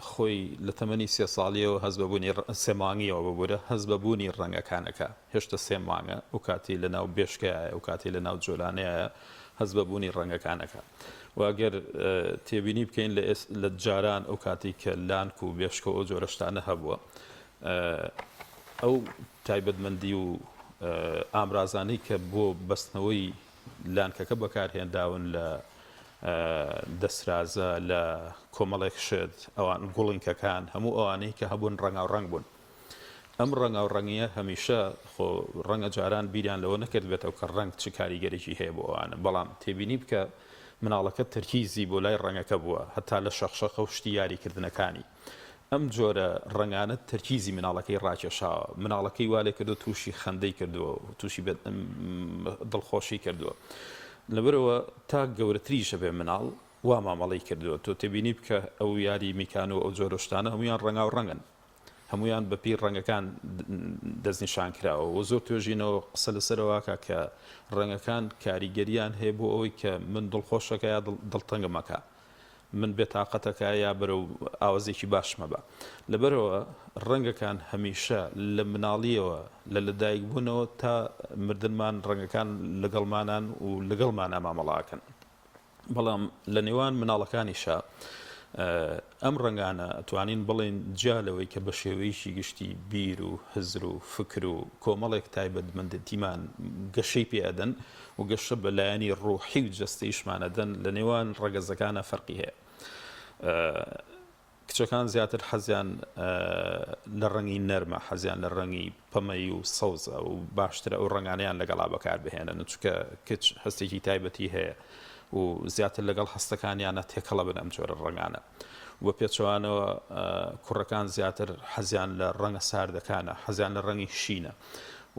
Speaker 2: خۆی لە تەمەنی 3 ساڵیەوە هەز بەبوونی 3 مانگیەوە ببوورە هەز بەبوونی ڕەنگەکانەکە هێشتا 3 مانگە و کاتی لە ناو بێشکایە و کاتی لە ناو جۆلانەیە هەز بەبوونی ڕەنگەکانەکە واگەر تێبینی بکەین لە جاران ئەو کاتی کە لانک و بێشکە ئەو جۆرە شتانە هەبووە ئەو تایبەتمەندی و ئامرازانەی کە بۆ بەستنەوەی لانکەکە بەکارهێنداون لە دەسرازە لە کۆمەڵێک شت ئەوان گوڵنکەکان هەموو ئەوانەی کە هەبوون ڕەنگاوڕەنگ بوون ئەم ڕەنگاوڕەنگیە هەمیشە خۆ ڕەنگە جاران بیریان لەوە نەکرد بێتەوە کە ڕەنگ چ کاریگەرێکی هەیە بۆ ئەوانە بەڵام تێبینی بکە مناڵەکە تەرکیزی بۆ لای ڕەنگەکە بووە هەتا لە شەخشەخە و شتی یاریکردنەکانی ئەم جۆرە ڕەنگانە تەرکیزی مناڵەکەی ڕاکێشاوە مناڵەکەی والێ کردو تووشی خەندەی کردووە و تووشی دڵخۆشی کردووە لەبەرەوە تا گەورەتریشە بێ مناڵ وا مامەڵی کردووە تۆ تێبینی بکە ئەو یاری میکان و ئەو جۆرە شتانە هەمویان ڕەنگاو ڕەنگن هەمویان بەپی ڕەنگەکان دەستنیشان کراوە و زۆر توێژینەوە قسە لەسەرەوەکە کە ڕەنگەکان کاریگەریان هەیە بۆ ئەوەی کە من دڵخۆشەکە یا دڵتەنگمەکە من بێتاقەتەکە یا بەرەو ئاوازێکی باشمە بە لەبەرەوە ڕەنگەکان هەمیشە لە مناڵیەوە لە لەدایک بوونەوە تا مردنمان ڕەنگەکان لەگەڵمانان و لەگەڵمانە مامەڵاکەن بەڵام لە نێوان مناڵەکانیشە ئەم ڕەنگانە ئەتوانین بڵێن جالەوەی کە بە شێوەیەکی گشتی بیر و هزر و فکر و کۆمەڵێک تایبەتمەندەتیمان گەشەی پێدەن و گەشە بە لایەنی ڕوحی و جەستەیشمانەدەن لە نێوان ڕەگەزەکانە فەرقی هەیە کچەکان زیاتر حەزیان لە ڕەنگی نەرمە حەزیان لە ڕەنگی پەمەی و سەوزە و باشترە ئەو ڕەنگانیان لەگەڵا بەکار بهێنن چونکە کچ هەستێکی تایبەتی هەیە و زیاتر لەگەڵ هەستەکانیانە تێکەڵە بن ئەم جۆرە ڕەنگانە وە پێچەوانەوە کوڕەکان زیاتر حەزیان لە ڕەنگە ساردەکانە حەزیان لە ڕەنگی شینە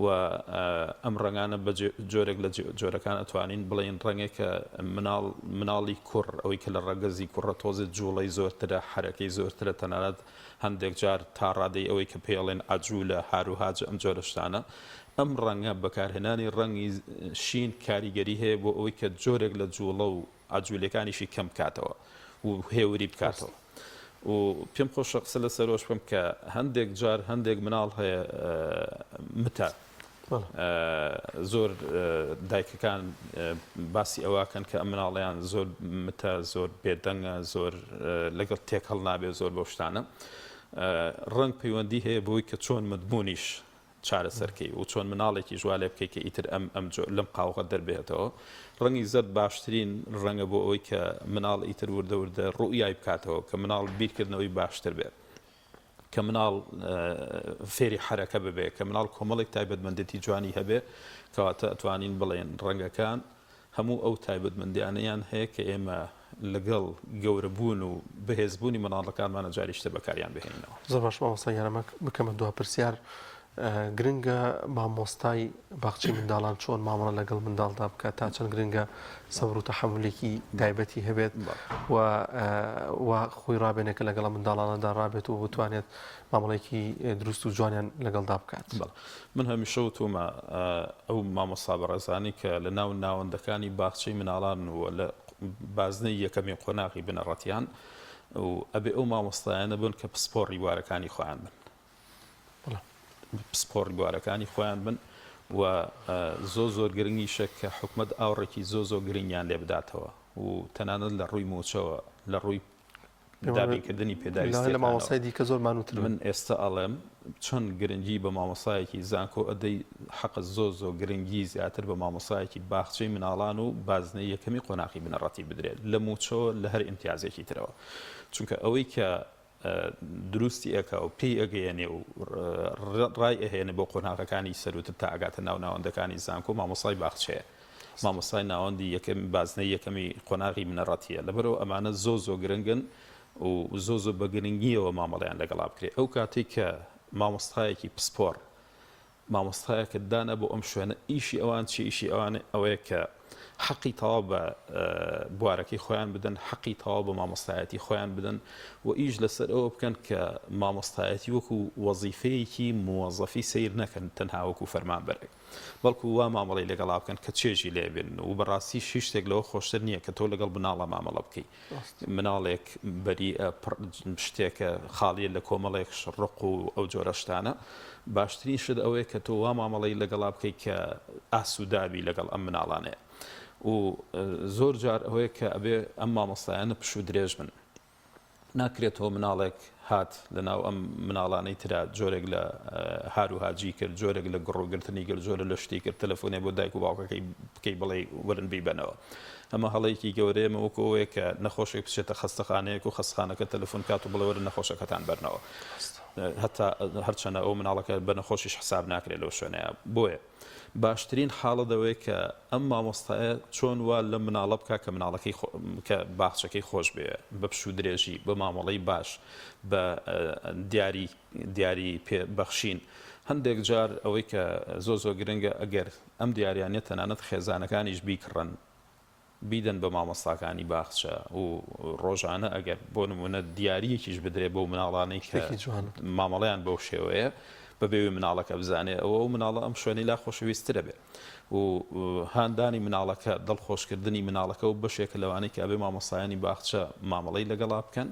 Speaker 2: و ئەم ڕەنگانە بە جۆرێک لە جۆرەکان ئەتوانین بڵێن ڕەنگێکە مناڵی کوڕ ئەوەی کە لە ڕەگەزی کوڕە تۆزە جوڵەی زۆرترە حرەکەی زۆرترە تەنانەت هەندێک جار تا ڕادەی ئەوەی کە پێڵێن ئەجوولە هاروهاج ئەم جۆرە شتانە ئەم ڕەنگە بەکارهێنانی ڕەنگی شین کاریگەری هەیە بۆ ئەوەی کە جۆرێک لە جوڵە و ئاجوولەکانیشی کەم بکاتەوە و هێوری بکاتەوە و پێم خۆشە قسە لە سەرۆش بم کە هەندێک جار هەندێک مناڵ هەیە متە زۆر دایکەکان باسی ئەوەکەن کە ئەم مناڵیان زۆر متە زۆر بێدەنگە زۆر لەگەڵ تێکەڵ نابێت زۆر بۆ شتانە ڕەنگ پەیوەندی هەیە بۆی کە چۆن مدبوونیش چارەسەرکەی و چۆن مناڵێکی جوالێ بکەی کە ئیتر لەم قاوغە دەربێتەوە ڕەنگی زەرد باشترین ڕەنگە بۆ ئەوەی کە مناڵ ئیتر وردە ڕوئیای بکاتەوە کە مناڵ بیرکردنەوەی باشتر بێت کە مناڵ فێری حرەکە ببێ کە مناڵ کۆمەڵێک تایبەتمەندێتی جوانی هەبێ کەواتە ئەتوانین بڵێن ڕەنگەکان هەموو ئەو تایبەتمەندیانەیان هەیە کە ئێمە لەگەڵ گەورەبوون و بەهێزبوونی مناڵەکانمانە جاریشتە بەکاریان بهێنەوە.
Speaker 1: زۆر باش مامۆستا یارمە بکەمە دوا پرسیار گرنگە مامۆستای باخچی منداڵان چۆن مامەڵە لەگەڵ منداڵدا بکات تا چەند گرنگە سەبر و تەحملێکی تایبەتی هەبێت و خۆی ڕابێنێکە لەگەڵ منداڵانەدا ڕابێت و بتوانێت مامەڵێکی دروست و جوانیان لەگەڵدا بکات.
Speaker 2: من هەمیشە وتومە ئەو مامۆستا بەڕێزانی کە لە ناو ناوەندەکانی باخچەی مناڵان و لە بازنەی یەکەمی قۆناغی بنەڕەتیان و ئەبێ ئەو مامۆستایانە بن کە پسپۆڕی بوارەکانی خۆیان بن. پسپۆڕی بوارەکانی خۆیان بن و زۆر گرنگیشە کە حکومەت ئاوڕێکی زۆر گرنگیان لێ بداتەوە و تەنانەت لە ڕووی موچەوە لە ڕووی دابینکردنی پێداویستی
Speaker 1: لە مامۆستای دیکە زۆر مانوتر
Speaker 2: من ئێستا ئەڵێم چەند گرنگی بە مامۆسایەکی زانکۆ ئەدەی حەقە زۆر گرنگی زیاتر بە مامۆسایەکی باخچەی مناڵان و بازنەی یەکەمی قۆناغی بنەڕەتی بدرێت لە موچەوە لە هەر ئیمتیازێکی ترەوە چونکە ئەوەی کە دروستی ئەەکە و پێی ئەگەیەنێ و ڕای ئەهێنێ بۆ قۆناغەکانی سەروتر تا ئاگاتە ناو ناوەندەکانی زانکۆ مامۆسای باخچەیە مامۆسای ناوەندی یەکەم بازنەی یەکەمی قۆناغی بنەڕەتیە لەبەرەوە ئەمانە زۆر گرنگن و زۆر بە گرنگیەوە مامەڵیان لەگەڵا بکرێت ئەو کاتێک کە مامۆستایەکی پسپۆر مامۆستایەکە دانا بۆ ئەم شوێنە ئیشی ئەوان چی ئیشی ئەوانە ئەوەیە کە حەقی تەواو بە بوارەکەی خۆیان بدەن حەقی تەواو بە مامۆستایەتی خۆیان بدەن و ئیش لەسەر ئەوە بکەن کە مامۆستایەتی وەکو وەزیفەیەکی موەزەفی سیر نەکەن تەنها وەکو فەرمانبەرێک بەڵکو وا مامەڵی لەگەڵا بکەن کە چێژی لێبن و بەڕاستی شتێک لەوە خۆشتر نییە کە تۆ لەگەڵ بناڵە مامەڵە بکەیت مناڵێک بەری شتێکە خاڵیە لە کۆمەڵێک ڕق و ئەو جۆرە شتانە باشترین شت ئەوەیە کە تۆ وا مامەڵی لەگەڵا بکەیت کە ئاسوودابی لەگەڵ ئەم مناڵانەیە و زۆر جار ئەوەیە کە ئەبێ ئەم مامۆستایانە پش و درێژ بن ناکرێتەوە مناڵێک هات لەناو ئەم مناڵانەی ترا جۆرێک لە هاروهاجی کرد جۆرێک لە گڕۆگرتنی کرد جۆرە لە شتی کرد تەلەفۆنێ بۆ دایک و باوکەکەی بکەی بڵێ وەرن بیبەنەوە ئەمە هەڵەیەکی گەورەیەمە وەکو ئەوەیە کە نەخۆشێک بچێتە خەستەخانەیەک و خەستخانەکە تەلەفۆن کات و بڵێ وەرن نەخۆشەکەتان بەرنەوە هەتا هەرچەنە ئەو مناڵەکە بە نەخۆشیش حساب ناکرێت لەو شوێنەیە بۆیە باشترین حاڵە دەوەیە کە ئەم مامۆستایە چۆن وا لە مناڵە بکە کە مناڵەکەی کە باخچەکەی خۆش بێ بە پش و درێژی بە مامەڵەی باش بە دیاری پێبەخشین هەندێک جار ئەوەی کە زۆر گرنگە ئەگەر ئەم دیاریانێت تەنانەت خێزانەکانیش بیکڕن بیدەن بە مامۆستاکانی باخچە و ڕۆژانە ئەگەر بۆ نمونە دیارەکیش بدرێ بۆ مناڵانەی کە مامەڵەیان بەو شێوەیە بەبێوی مناڵەکە بزانێ ئەوە و مناڵە ئەم شوێنی لا خۆشەویسترە بێ و هاندانی مناڵەکە دڵخۆشکردنی مناڵەکە و بەشێکە لەوانەی کە ئەبێ مامۆستایانی باخچە مامەڵەی لەگەڵا بکەن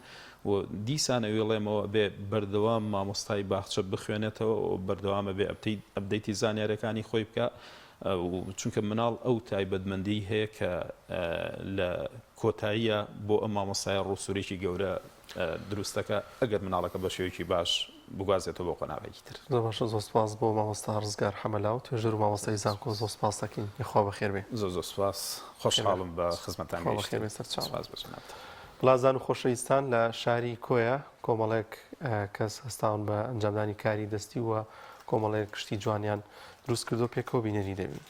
Speaker 2: و دیسانە وێڵێمەوە بێ بەردەوام مامۆستای باخچە بخوێنێتەوە و بەردەوامە بێ ئەبدەیتی زانیارەکانی خۆی بکە چونکە مناڵ ئەو تایبەتمەندی هەیە کە لە کۆتاییە بۆ ئەم مامۆستایە ڕووسورێکی گەورە دروستەکە ئەگەر مناڵەکە بە شێوەیەکی باش بگوازێتەوە بۆ قۆناغێکی تر.
Speaker 1: زۆر سپاس بۆ مامۆستا ڕزگار حەمەلا و توێژەر و مامۆستای زانکۆ زۆر سپاس دەکەین یخوا بەخێر بێ.
Speaker 2: زۆر سپاس خۆشحاڵم بە خزمەتتان
Speaker 1: بڵازان و خۆشەویستان لە شاری کۆیە کۆمەڵێک کەس هەستاون بە ئەنجامدانی کاری دەستی وە کۆمەڵێک کشتی جوانیان دروست کردو پێکەوە بینەری دەبین.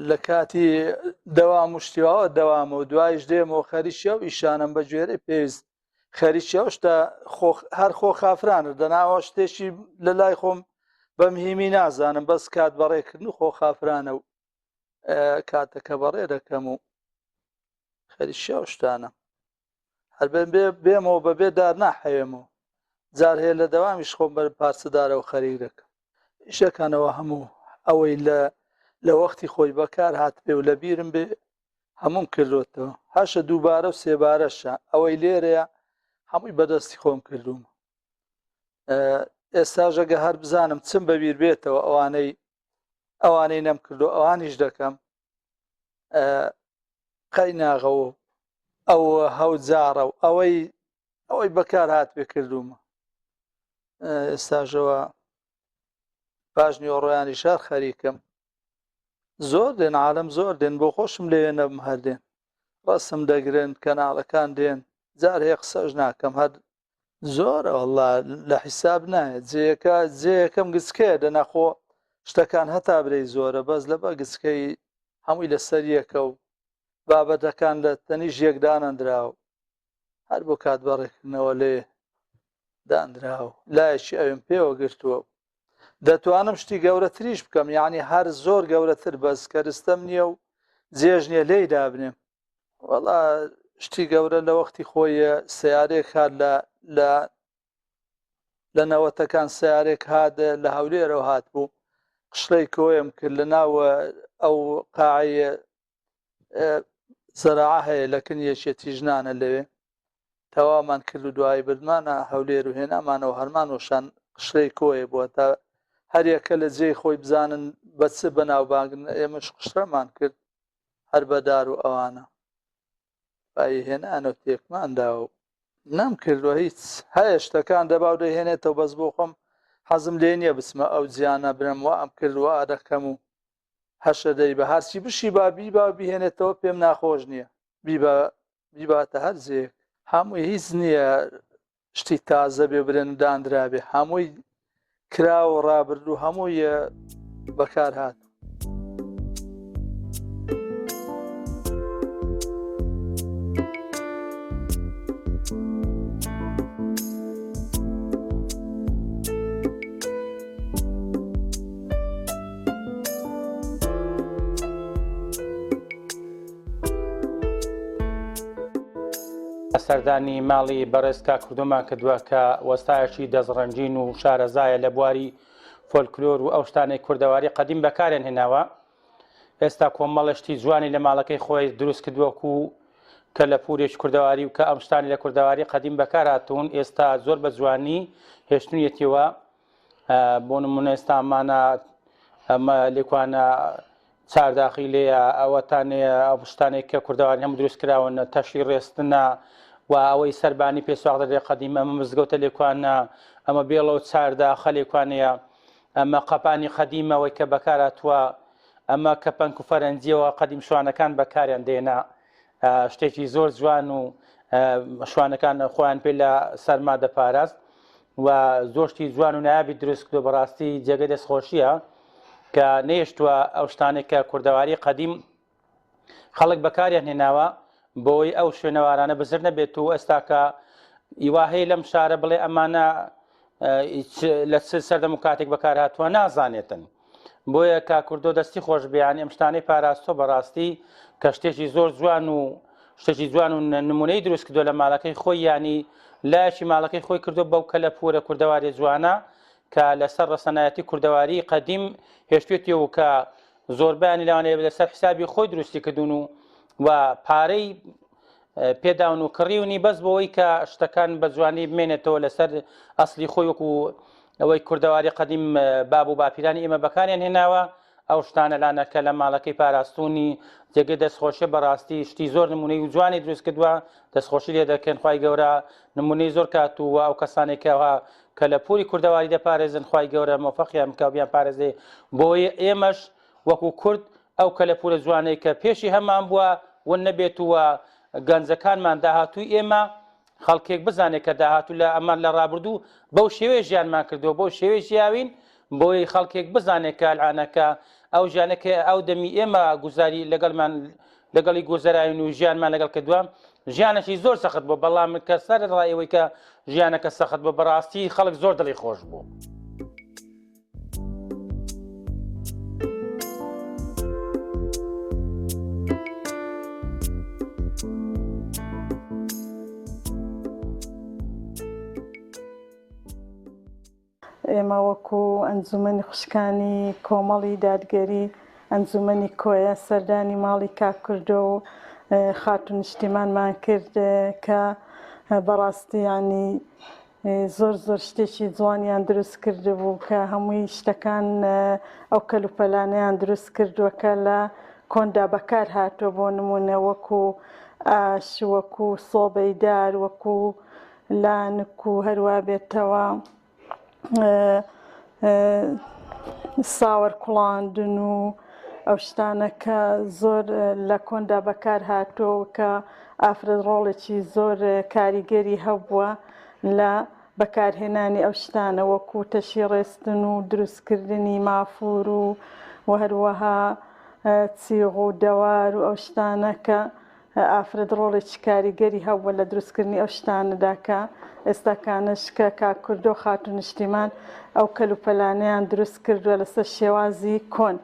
Speaker 3: لە کاتی دەوام شتیواوە دەوامە و دوایش دێمەوە خەریکیە و ئیشانم بە گوێرەی پێویست خەریکیە و شتا هەر خۆ خافرانە دەناوە شتێکی لە لای خۆم بە مهمی نازانم بەس کات بەڕێکردن و خۆ خافرانە و کاتەکە بەڕێ دەکەم و خەریکیە و شتانە هەر بێمەوە بەبێ دار ناحەوێمەوە جار هەیە لە دەوامیش خۆم بەر پارچەدارەوە خەریک دەکەم ئیشەکانەوە هەموو ئەوەی لە وەختی خۆی بەکار هات پێ و لە بیرم بێ هەموم کردوتەوە هەشە دووبارە و سێبارەشە ئەوەی لێرەیە هەمووی بەدەستی خۆم کردومە ئێستاژەگە هەر بزانم چم بەبیر بێتەوە ئەوانەی ئەوانەی نەمکردو ئەوانیش دەکەم قەیناغە و ئەو هەوجارە و ئەوەی بەکار هات پێ کردومە ئێستاژەوە باش نیۆڕۆیانی شار خەریکم زۆر دێن عالم زۆر دێن بۆ خۆشم لێوێ نەبم هەردێن ڕەسم دەگرن کەناڵەکان دێن جار هەیە قسەش ناکەم هەر زۆرە وەڵڵا لە حیساب نایە جێیەکەم گچکەیە دەنەخۆ شتەکان هەتا برەی زۆرە بەس لە بە گچکەی هەمووی لەسەر یەکە و بابەتەکان لە تەنیش یەکدانەندراوە هەر بۆ کاتبەڕێکردنەوە لێ دانراوە لایەکی ئەوێن پێوە گرتووە دەتوانم شتی گەورەتریش بکەم یعنی هەر زۆر گەورەتر بەس کەرستەم نییە و جێژ نییە لێی دابنێم وەڵا شتی گەورە لە وەختی خۆیە سیارێک هات لە نەوەتەکان سیارێک هات لە هەولێرەوە هات بوو قشڵەی کۆیم کرد لە ناوە ئەو قاعەیە زەراعە هەیە لە کنیەشێتی ژنانە لەوێ تەوامان کرد و دوایی بردمانە هەولێر و هێنامانەوە هەرمان وشان قشرەی کۆیە بووە تا هەریەکە لە جێی خۆی بزانن بە چ بەناوبانگن ئێمەش قشرەمان کرد هەر بەدار و ئەوانە بای هێنانە و تێکمانداوە نام کردووە هیچ هەیە شتەکان دەبا و دەهێنێتەوە بەس بۆ خۆم حەزم لێ نییە بچمە ئەو جیانە برم وە ئەم کردووە ئادەکەم و هەشەدەی بە هەرچی بشی بابی با بهێنێتەوە پێم ناخۆش نییە بیباتە هەر جێک هەمووی هیچ نییە شتی تازە بێ برێن دانرابێ هەمووی کرا و ڕابرد و هەمووی بەکار هات
Speaker 4: سەردانی ماڵی بەڕێزکا کوردومان کردووە کە وەستایەکی دەستڕەنجین و شارەزایە لە بواری فۆلکلۆر و ئەو شتانەی کوردەواری قەدیم بەکارێن هێناوە ئێستا کۆمەڵشتی جوانی لە ماڵەکەی خۆی دروست کردووەکو کە لە پورێک کوردەواری و کە ئەم شتانی لە کوردەواری قەدیم بەکار هاتوون ئێستا زۆر بە جوانی هێشتنیەتیەوە بۆ نمونە ئێستا ئەمانە ئەمە لێکوانە چارداخی لێە ئەوەتانەیە ئەو شتانێک کە کوردەواری هەموو دروست کراون تەشی ڕێستنە و ئەوەی سەربانی پێسواغ دەرێ قەدیم ئەمە مزگەوتە لێکوانە ئەمە بێڵە و چارداخە لێکوانەیە ئەمە قەپانی قەدیمەوەی کە بەکارهاتووە ئەمە کەپەنگ و فەرەنجیەوە قەدیم شوانەکان بەکاریان دێنا شتێکی زۆر جوان و شوانەکان خۆیان پێ لە سەرما دەپاراست و زۆرشتی جوان و نایابی دروست کردو بەڕاستی جێگەی دەستخۆشیە کە نێشتووە ئەو شتانێک کە کوردەواری قەدیم خەڵک بەکاریان هێناوە بۆی ئەو شوێنەوارانە بزر نەبێت و ئێستاکە ئیواهەیە لەم شارە بڵێ ئەمانە لە سەردەم و کاتێک بەکارهاتووە نازانێتن بۆیە کا کوردۆ دەستی خۆش بیان ئەم شتانەی پاراستۆ بەڕاستی کە شتێکی زۆر جوان و شتێکی جوان و نمونەی دروست کردو لە ماڵەکەی خۆی ینی لایەکی ماڵەکەی خۆی کردو بەو کە لە پورە کوردەواری جوانە کە لەسەر ڕەسەنایەتی کوردەواری قەدیم هێشتێتەوە کە زۆربیانی لەوانەیە لەسەر حسابی خۆی دروستی کردوون و پارەی پێداون و کڕیونی بەس بەوەی کە شتەکان بە جوانی بمێنێتەوە لەسەر ئەسلی خۆی وەکو ئەوەی کوردەواری قەدیم باب و باپیرانی ئێمە بەکاریان هێناوە ئەو شتانە لانەکە لە ماڵەکەی پاراستونی جێگەی دەستخۆشیە بەڕاستی شتی زۆر نمونەی و جوانی دروست کردووە دەستخۆشی لێ دەکەن خوای گەورە نمونەی زۆر کاتووە ئەو کەسانێکەوە کە لە پوری کوردەواری دەپارێزن خوای گەورە مۆفەقیان بکە و بیان پارێزێ بۆیە ئێمەش وەکو کورد ئەو کە لە پورە جوانەی کە پێشی هەمان بووە ون نەبێتووە گەنجەکانمان داهاتووی ئێمە خەڵکێک بزانێت کە داهاتوو لە ئەمان لە ڕابردوو بەو شێوەیە ژیانمان کردووە بەو شێوەی ژیاوین بۆی خەڵکێک بزانێت کە ئەلعانەکە ئەو ژیانەکە ئەو دەمی ئێمە گوزاری لەگەڵی گۆزەراین و ژیانمان لەگەڵ کردووە ژیانەشی زۆر سەخت بوو بەڵام کە سەر ڕایەوەی کە ژیانەکە سەخت بوو بەڕاستی خەڵک زۆر دڵی خۆش بوو.
Speaker 5: ئێمە وەکو ئەنجومەنی خوشکانی کۆمەڵی دادگەری ئەنجومەنی کۆیە سەردانی ماڵی کاکردۆ و خاتون نیشتیمانمان کرد کە بەڕاستی ینی زۆر زۆر شتێکی جوانیان دروست کردبوو کە هەمووی شتەکان ئەو کەلوپەلانەیان دروست کردووەکە لە کۆندا بەکار هاتووە بۆ نمونە وەکو ئاش وەکو سۆبەیدار وەکو لانک و هەروە بێتەوە ساوەر کوڵاندن و ئەو شتانە کە زۆر لە کۆندا بەکار هاتووە کە ئافرەتڕۆڵێکی زۆر کاریگەری هەبووە لە بەکارهێنانی ئەو شتانە وەکو تەشی ڕێستن و دروستکردنی مافور و هەروەها چیغ و دەوار و ئەو شتانە کە ئافرەتڕۆڵێکی کاریگەری هەبووە لە دروستکردنی ئەو شتانەدا کە ئێستاکانش کە کاکردۆ خاتون نیشتیمان ئەو کەلوپەلانەیان دروست کردووە لەسەر شێوازی کۆن.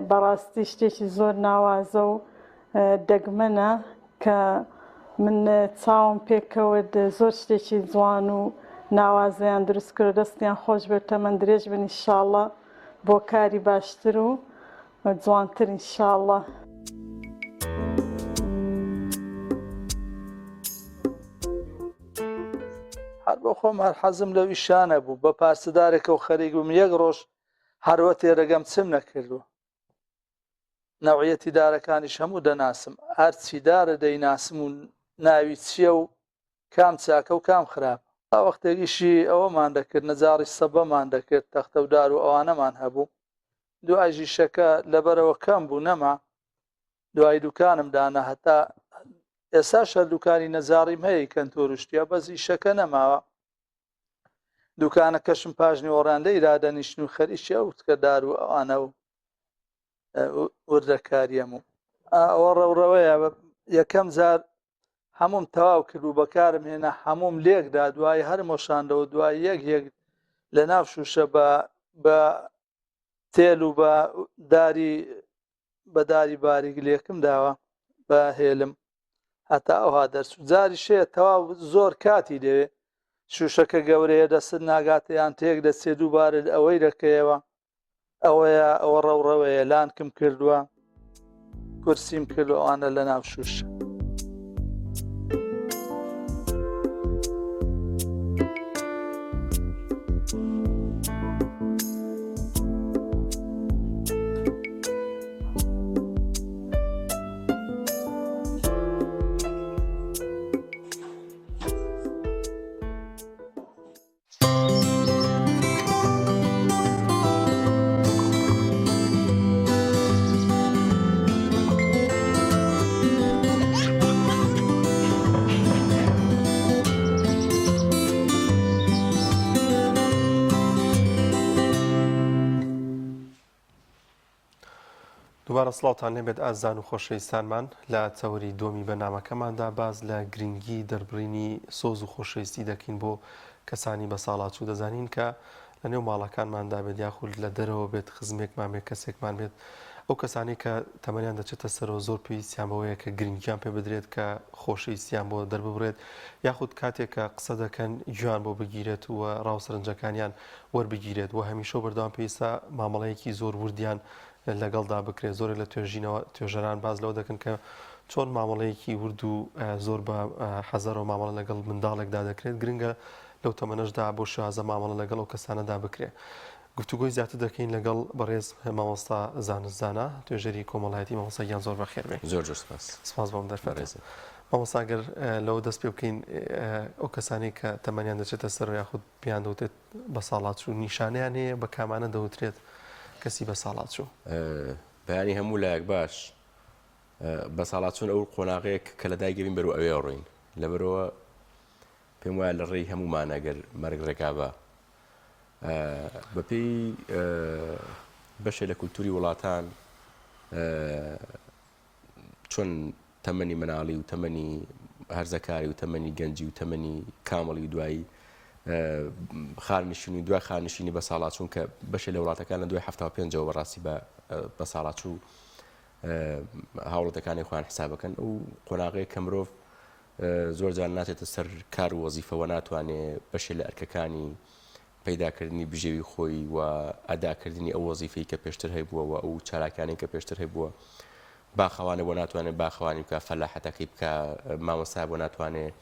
Speaker 5: بەڕاستی شتێکی زۆر ناوازە و دەگمەنە کە من چاوم پێکەوە زۆر شتێکی جوان و ناوازەیان دروست کرد دەستیان خۆش بێت تەمەەن درێژ بن ئینشاڵڵە بۆ کاری باشتر و جوانتر ئینشاڵڵە.
Speaker 3: هەر بۆ خۆم هەر حەزم لەو ئیشانە بوو بە پارچەدارێکە و خەریک بووم یەک ڕۆژ هەروە تێرەگەم چم نەکردووە. نەوعەتی دارەکانیش هەموو دەناسم هەرچی دارە دەیناسم و ناوی چییە و کام چاکە و کام خراپ. تا وەختێکیشی ئەوەمان دەکرد نەجاڕی سەبەمان دەکرد تەختە و دار و ئەوانەمان هەبوو. دوای ژیشەکە لەبەرەوە کەم بوو نەما دوای دوکانم دانا هەتا ئێستا شەر دوکانی نەجاڕیم هەیە کەنتۆروشتیا بەس ئیشەکە نەماوە. دوکانە کەشم پاژنی ئۆڕاندە ئیرادەنیشتن و خەریکی ئەوتکە دار و ئەوانە و وردەکاریەم و ئەوە ڕەوڕەوەیە یەکەم جار هەموم تەواو کرد و بەکارم هێنا هەموم لێکدا دوای هەر مۆشاندەوە دوای یەک لە ناو شوشە بە تێل و بە داری باریک لێکم داوە بە هێلم هەتا ئەوها دەرچوو. جاری شەیە تەواو زۆر کاتی دەوێت شوشەکە گەورەیە دەست ناگاتیان تێک دەچێت دووبارە ئەوەی دەکەیەوە ئەوەیە ئەوە ڕەوڕەوەیە لانکم کردووە کورسیم کرد ئەوانە لە ناو شوشە.
Speaker 1: دووبارە سڵاوتان لێبێت ئازان و خۆشەویستانمان لە چەوەری دۆمی بەنامەکەماندا باز لە گرنگی دەربڕینی سۆز و خۆشەویستی دەکەین بۆ کەسانی بە ساڵات و دەزانین کە لە نێو ماڵەکانماندا بێت یاخود لە دەرەوە بێت خزمێکمان بێت کەسێکمان بێت ئەو کەسانی کە تەمەنیان دەچێتە سەرەوە زۆر پێویستیان بەوەیە کە گرنگیان پێ بدرێت کە خۆشەویستیان بۆ دەرببڕێت یاخود کاتێک کە قسە دەکەن گویان بۆ بگیرێت و ڕاوسەرنجەکانیان وەربگیرێت و هەمیشە بەردەوام پێویستە مامەڵەیەکی زۆر وردیان لەگەڵدا بکرێت زۆر لە توێژەران باز لەوە دەکەن کە چۆن مامەڵەیەکی ورد و زۆر بە حەزەرەوە مامەڵە لەگەڵ منداڵێکدا دەکرێت گرنگە لەو تەمەنەشدا بۆ شازە مامەڵە لەگەڵ ئەو کەسانەدا بکرێت. گفتوگۆی زیاتر دەکەین لەگەڵ بەڕێز مامۆستا زانستدانە توێژەری کۆمەڵایەتی مامۆستایان زۆر بەخێر بێت.
Speaker 2: زۆر سپاس.
Speaker 1: سپاس بۆم دەرفەرێز. مامۆستاگەر لەوە دەست پێ بکەین ئەو کەسانی کە تەمەنیان دەچێتە سەر یاخود پێیان دەوتێت بە ساڵات و نیشانیان هەیە بە کامانە دەوترێت کەسی بە ساڵات چوو.
Speaker 6: بەیانی هەموو لایەک باش بە ساڵات چوون ئەو قۆناغەیەک کە لە دایگەبین بەرو ئەوێ ڕۆین لەبەرەوە پێم وایە لە ڕێی هەمومان ئەگەر مەرگ ڕێکا بە بەپێی بەشێ لە کولتوری وڵاتان چۆن تەمەنی مناڵی و تەمەنی هەرزەکاری و تەمەنی گەنجی و تەمەنی کامەڵی دوایی خانشینی دوای خانشینی بە ساڵات چوون کە بەشێ لە وڵاتەکان لە دوای 75ەوە بەڕاستی بە ساڵات چوو هاوڵەتەکانی خۆیان حسابەکەن و قۆناغەیە کە مرۆڤ زۆر جار ناتێتە سەر کار و وەزیفەوە ناتوانێت بەشێ لە ئەرکەکانی پەیداکردنی بژێوی خۆی و ئەداکردنی ئەو وەزیفەی کە پێشتر هەیبووە و چالاکانی کە پێشتر هەیبووە باخەوانە بۆ ناتوانێت باخەوانی بکە فەلاحەتەکەی بکە مامۆستا بۆ ناتوانێت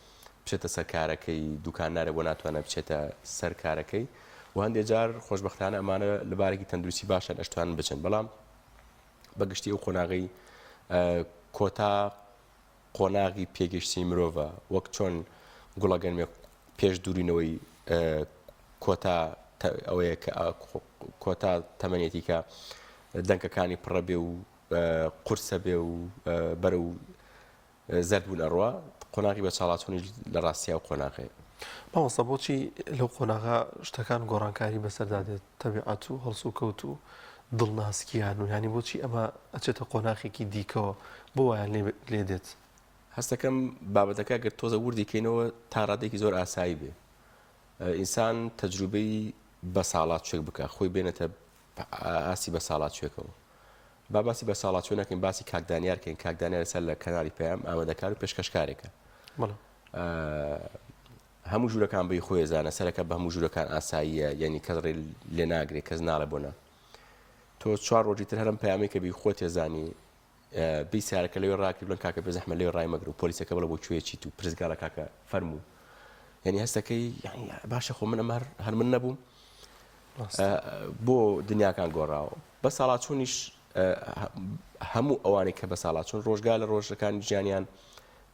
Speaker 6: بچێتە سەر کارەکەی دوکاندارە بۆ ناتوانێت بچێتە سەر کارەکەی و هەندێک جار خۆشبەختانە ئەمانە لەبارێکی تەندروستی باشن ئەشتوانن بچن بەڵام بەگشتی ئەو قۆناغی کۆتا قۆناغی پێگەشتی مرۆڤە وەک چۆن گوڵەگەنمێ پێش دوورینەوەی کۆتا ئەوەیە کە کۆتا تەمەنێتی کە دەنگەکانی پڕە بێ و قورسە بێ و بەرە و زەرد بوون ئەڕوا قۆناغی بە چاڵاتونی لە ڕاستیا و قۆناغەیە
Speaker 1: مامۆستا بۆچی لەو قۆناغا شتەکان گۆڕانکاری بەسەردادێت تەبیعەت و هەڵس و کەوت و دڵناسکیان و ینی بۆچی ئەمە ئەچێتە قۆناغێکی دیکەوە بۆ وایان لێ دێت
Speaker 6: هەستەکەم بابەتەکە گەر تۆزە وردیکەینەوە تا ڕادێکی زۆر ئاسایی بێ ئینسان تەجروبەی بە ساڵات شوێک بکە خۆی بێنێتە ئاسی بە ساڵات شوێکەوە باسی بە ساڵات شوێ نەکەین باسی کاکدانیارکەین کاکدانیار سەر لە کەناری پێیان ئامادەکار و پێشکەشکارێکە هەموو ژوورەکان بەی خۆی زانە سەرەکە بە هەموو ژوورەکان ئاساییە یعنی کەس ڕێ لێ ناگرێت کەس ناڵە بۆنە تۆ 4 ڕۆژی تر هەرم پەیامی کە بی خۆت ێزانی بی سیارەکە لەوێ ڕاکی بڵن کاکە بێزەحمە لێ ڕای مەگرن و پۆلیسەکە بڵە بۆ کوێ چیت و پرزگالە کاکە فەرموو یعنی هەستەکەی باشە خۆ من ئەمە هەر من نەبووم بۆ دنیاکان گۆڕاوە بە ساڵاتچوونیش هەموو ئەوانەی کە بە ساڵاتچوون ڕۆژگار لە ڕۆژەکانی ژیانیان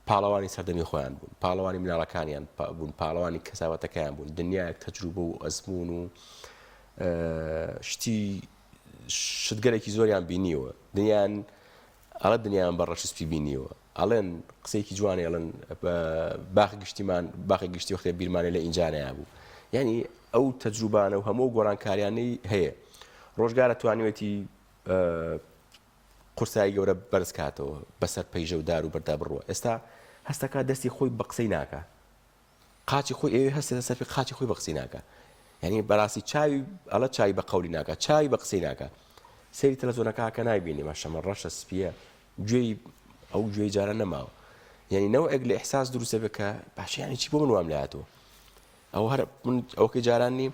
Speaker 6: پاڵەوانی سەردەمی خۆیان بوون پاڵەوانی مناڵەکانیان بوون پاڵەوانی کەساوەتەکەیان بوون دنیایەک تەجروبە و ئەزمون و شتی شتگەرێکی زۆریان بینیوە دنیایان ئەڵە دنیایان بە ڕەشسپی بینیوە ئەڵێن قسەیەکی جوانێ ئەڵێن باخی گشتیمان باخی گشتی وەختێ بیرمانێ لە ئینجانەیە بوو یعنی ئەو تەجروبانە و هەموو گۆڕانکاریانەی هەیە ڕۆژگارە توانیوێتی قورسایی گەورە بەرز کاتەوە بەسەر پەیژە و دار و بەردا بڕوە ئێستا هەستەکە دەستی خۆی بە قسەی ناکە قاچی خۆی ئێوێ هەستێتە سەر قاچی خۆی بە قسەی ناکە یعنی بەڕاستی چاوی ئەڵە چای بە قەولی ناکە چای بە قسەی ناکە سەیری تەلەڤیزۆنەکە کە نایبینی ماشەمە ڕەشە سپیە گوێی ئەو گوێی جارە نەماوە یعنی نەوەیەک لە ئیحساس دروستە بێت کە باشە یعنی چی بۆ من وام لایەتەوە ئەو هەر من ئەوکەی جاران نیم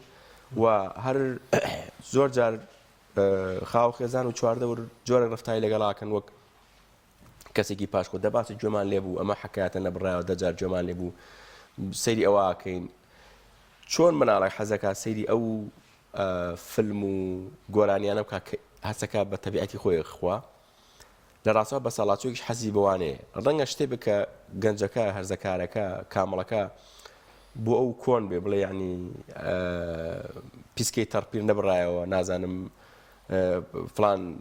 Speaker 6: و هەر زۆر جار خاو خێزان و چواردەور جۆرە ڕفتایی لەگەڵاکەن وەک کەسێکی پاشکۆ دەباسی گوێمان لێبوو ئەمە حکایەتە نەبڕایەوە دەجار گوێمان لێبوو سەیری ئەوەکەین چۆن مناڵی حەزەکە سەیری ئەو فلم و گۆرانیانە بکە هەسەکە بە تەبیعەتی خۆی خوا لە ڕاستەوە بە ساڵاتچوویەکیش حەزی بەوانەیە ڕەنگە شتێ بکە گەنجەکە هەرزەکارەکە کامەڵەکە بۆ ئەو کۆن بێ بڵێ ینی پیسکەی تەڕپیر نەبڕایەوە نازانم فلان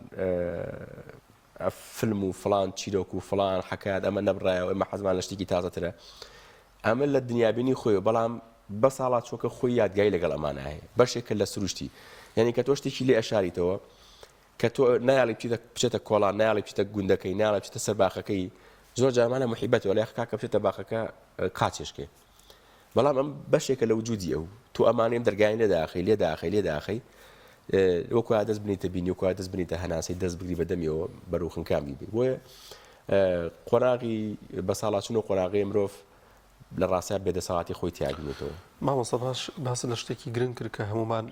Speaker 6: فلم و فلان چیرۆک و فلان حکایەت ئەمە نەبڕایەوە ئێمە حەزمان لە شتێکی تازەترە ئەمە لە دنیابینی خۆی بەڵام بە ساڵات چۆکە خۆی یادگای لەگەڵ ئەمانە هەیە بەشێکە لە سروشتی یعنی کە تۆ شتێکی لێ ئەشاریتەوە کە تۆ نایاڵی بچێتە کۆڵان نایاڵی بچێتە گوندەکەی نایاڵی بچێتە سەر باخەکەی زۆر جارمانە محیبەتەوە لە کاکە بچێتە باخەکە قاچێشکێ بەڵام ئەم بەشێکە لە وجودی ئەو تو ئەمانەیەم دەرگای لێداخی وەکووا دەست بنیتە بینی وەکووا دەست بنیتە هەناسی دەست بگری بەدەمیەوە بەروخنکامی بێ بۆیە قۆناغی بە ساڵاتچوون و قۆناغی مرۆڤ لە ڕاستە بێدەسەڵاتی خۆی تیاگرێتەوە
Speaker 1: مامۆستا باس لە شتێکی گرنگ کرد کە هەمومان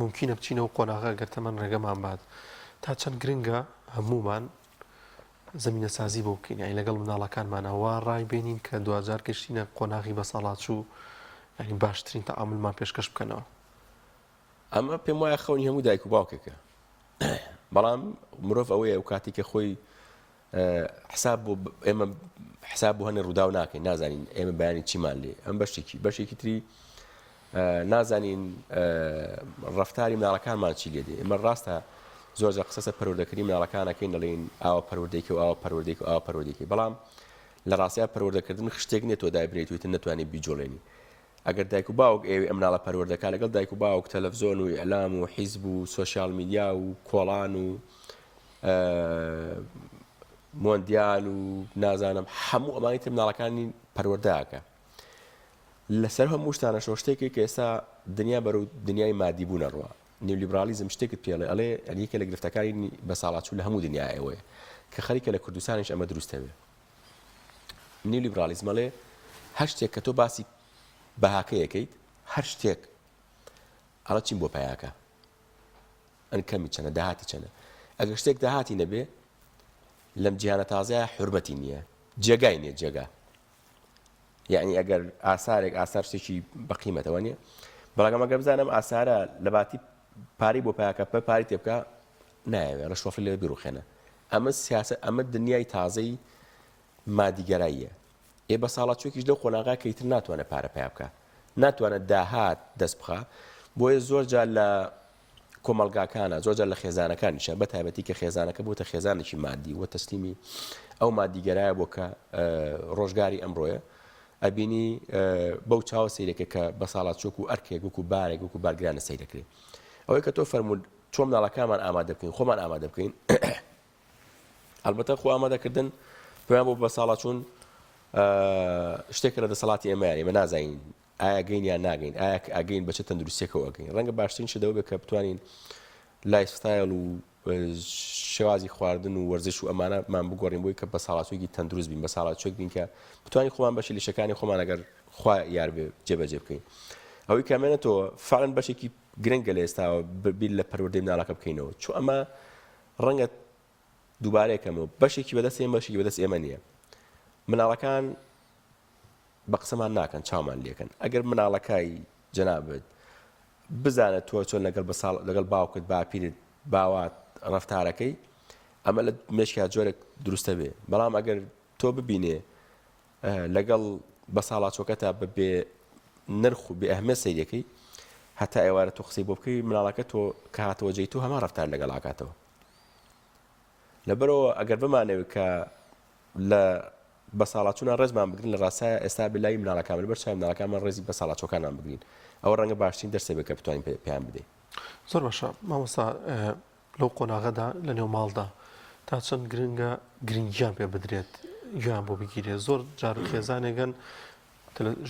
Speaker 1: ممکنە بچینەوە قۆناغا گەرتەمان ڕێگەمان بات تا چەند گرنگە هەمومان زمینە سازی بۆ بکەین یعنی لەگەڵ مناڵەکانمانەوە ڕای بینین کە دوجار گەشتینە قۆناغی بە ساڵاتچوو ینی باشترین تەعاملمان پێشکەش بکەنەوە
Speaker 6: ئەمە پێم وایە خەونی هەموو دایک و باوکێکە بەڵام مرۆڤ ئەوەیە ئەو کاتی کە خۆی حساب بۆ ئێمە حساب بۆ هەنێ ڕوودا و ناکەین نازانین ئێمە بەیانی چیمان لێ ئەم بەشێکی تری نازانین ڕەفتاری مناڵەکانمان چی لێ دێ ئێمە ڕاستە زۆرجە قسەسە پەروەردەکردنی مناڵەکانەکەین دەڵێن ئاوە پەروەردەیەکی و ئاوە پەروەردەیەکی و ئاوە پەروەردەیەکی بەڵام لە ڕاستیە پەروەردەکردن شتێک نێت تۆ دابرێتیت نەتوانێت بیجۆڵێنی ئەگەر دایک و باوک ئێوێ ئەم مناڵە پەروەردەکە لەگەڵ دایک و باوک تەلەڤیزۆن و ئیعلام و حیزب و سۆشیال میدیا و کۆڵان و مۆندیال و نازانم هەموو ئەمانی تر مناڵەکانی پەروەردەکە لەسەر هەموو شتانە شتێکی کە ئێستا دنیا بەرەو دنیای مادی بوونە ڕوە نیولیبرالیزم شتێکت پێڵێ ئەڵێ ئەلیکە لە گرفتەکانی بە ساڵاتچوو لە هەموو دنیا ئەوەیە کە خەریکە لە کوردستانیش ئەمە دروستە بێ نیولیبرالیزم ئەڵێ هەر شتێک کە تۆ باسی بەهاکەیەکەیت هەر شتێک ئەڵە چیم بۆ پایاکە ئەن کەمی چەنە داهاتی چەنە ئەگەر شتێک داهاتی نەبێ لەم جیهانە تازایە حورمەتی نییە جێگای نییە جێگا یعنی ئەگەر ئاسارێک ئاسار شتێکی بەقیمەتەوە نیە بەڵام ئەگەر بزانم ئاسارە لە باتی پاری بۆ پاکە پاری تێ بکە نایەوێت ڕشوەفی لێ بیرروخێنە ئەمە سیاسە ئەمە دنیای تازەی مادیگەراییە ئێ بە ساڵاتچۆکیش لەو قۆناغا کەیتر ناتوانێت پارە پیا بکە ناتوانێت داهات دەست بخە بۆیە زۆر جار لە کۆمەلگاکانە زۆر جار لە خێزانەکانیشە بە تایبەتی کە خێزانەکە بۆتە خێزانێکی مادی وە تەسلیمی ئەو مادیگەرایە بۆ کە ڕۆژگاری ئەمڕۆیە ئەبینی بەو چاوە سیرەکە کە بە ساڵاتچۆک و ئەرکێک وکو بارێک وکو بارگرانە سیرەکرێت ئەوەی کە تۆ فەرموود چۆن مناڵەکانمان ئامادە بکەین خۆمان ئامادە بکەین ئەلبەتە خۆ ئامادەکردن پێیان بۆ بە ساڵاتچوون شتێکە لە دەسەڵاتی ئێمەیانی بە نازانین ئایا گەین یان ناگەین ئایا ئاگەین بە چه تەندروستیەکەەوە ئەگەین ڕەنگە باشترین شدەوە بێت کە بتوانین لایفستایل و شێوازی خواردن و وەرزش و ئەمانەمان بگۆڕین بۆی کە بە ساڵاتچۆکی تەندروست بین بە ساڵاتچۆک بین کە بتوانین خۆمان بەشی لەشەکانی خۆمان ئەگەر خوا یار بێ جێبەجێ بکەین ئەوەی کامێنێتەوە فعلەن بەشێکی گرنگە لە ئێستاوە بیر لە پەروەردەی مناڵەکە بکەینەوە چۆ ئەمە ڕەنگە دووبارەیەکەمەوە بەشێکی بەدەست ئێمە بەشێکی بەدەست ئێمە نییە مناڵەکان بە قسەمان ناکەن چاومان لێکن ئەگەر مناڵەکەی جەنابێت بزانێت تۆ چۆن لەگەڵ باوکت باپیرت باوات ڕەفتارەکەی ئەمە لە مێشکات جۆرێک دروستە بێ بەڵام ئەگەر تۆ ببینێ لەگەڵ بە ساڵاتچۆکەتا بێ نرخ و بێ ئەهمێ سەیرەکەی هەتا ئێوارە تۆ قسەی بۆ بکەی مناڵەکە تۆ کە هاتەوە جێی تۆ هەمان ڕەفتار لەگەڵ ئاکاتەوە لەبەرەوە ئەگەر بمانەوێت کە لە بە ساڵاتچوونە ڕێزمان بگرین لە ڕاستایە ئێستا بلای مناڵەکان بەر چای مناڵەکانمان ڕێزی بە ساڵاتچۆکانمان بگرین ئەوە ڕەنگە باشترین دەرسێ بێت کە بتوانین پێیان بدەین
Speaker 1: زۆر باشە مامۆستا لەو قۆناغەدا لە نێو ماڵدا تا چەند گرنگە گرنگیان پێ بدرێت گویان بۆ بگیرێت زۆر جار خێزانێگەن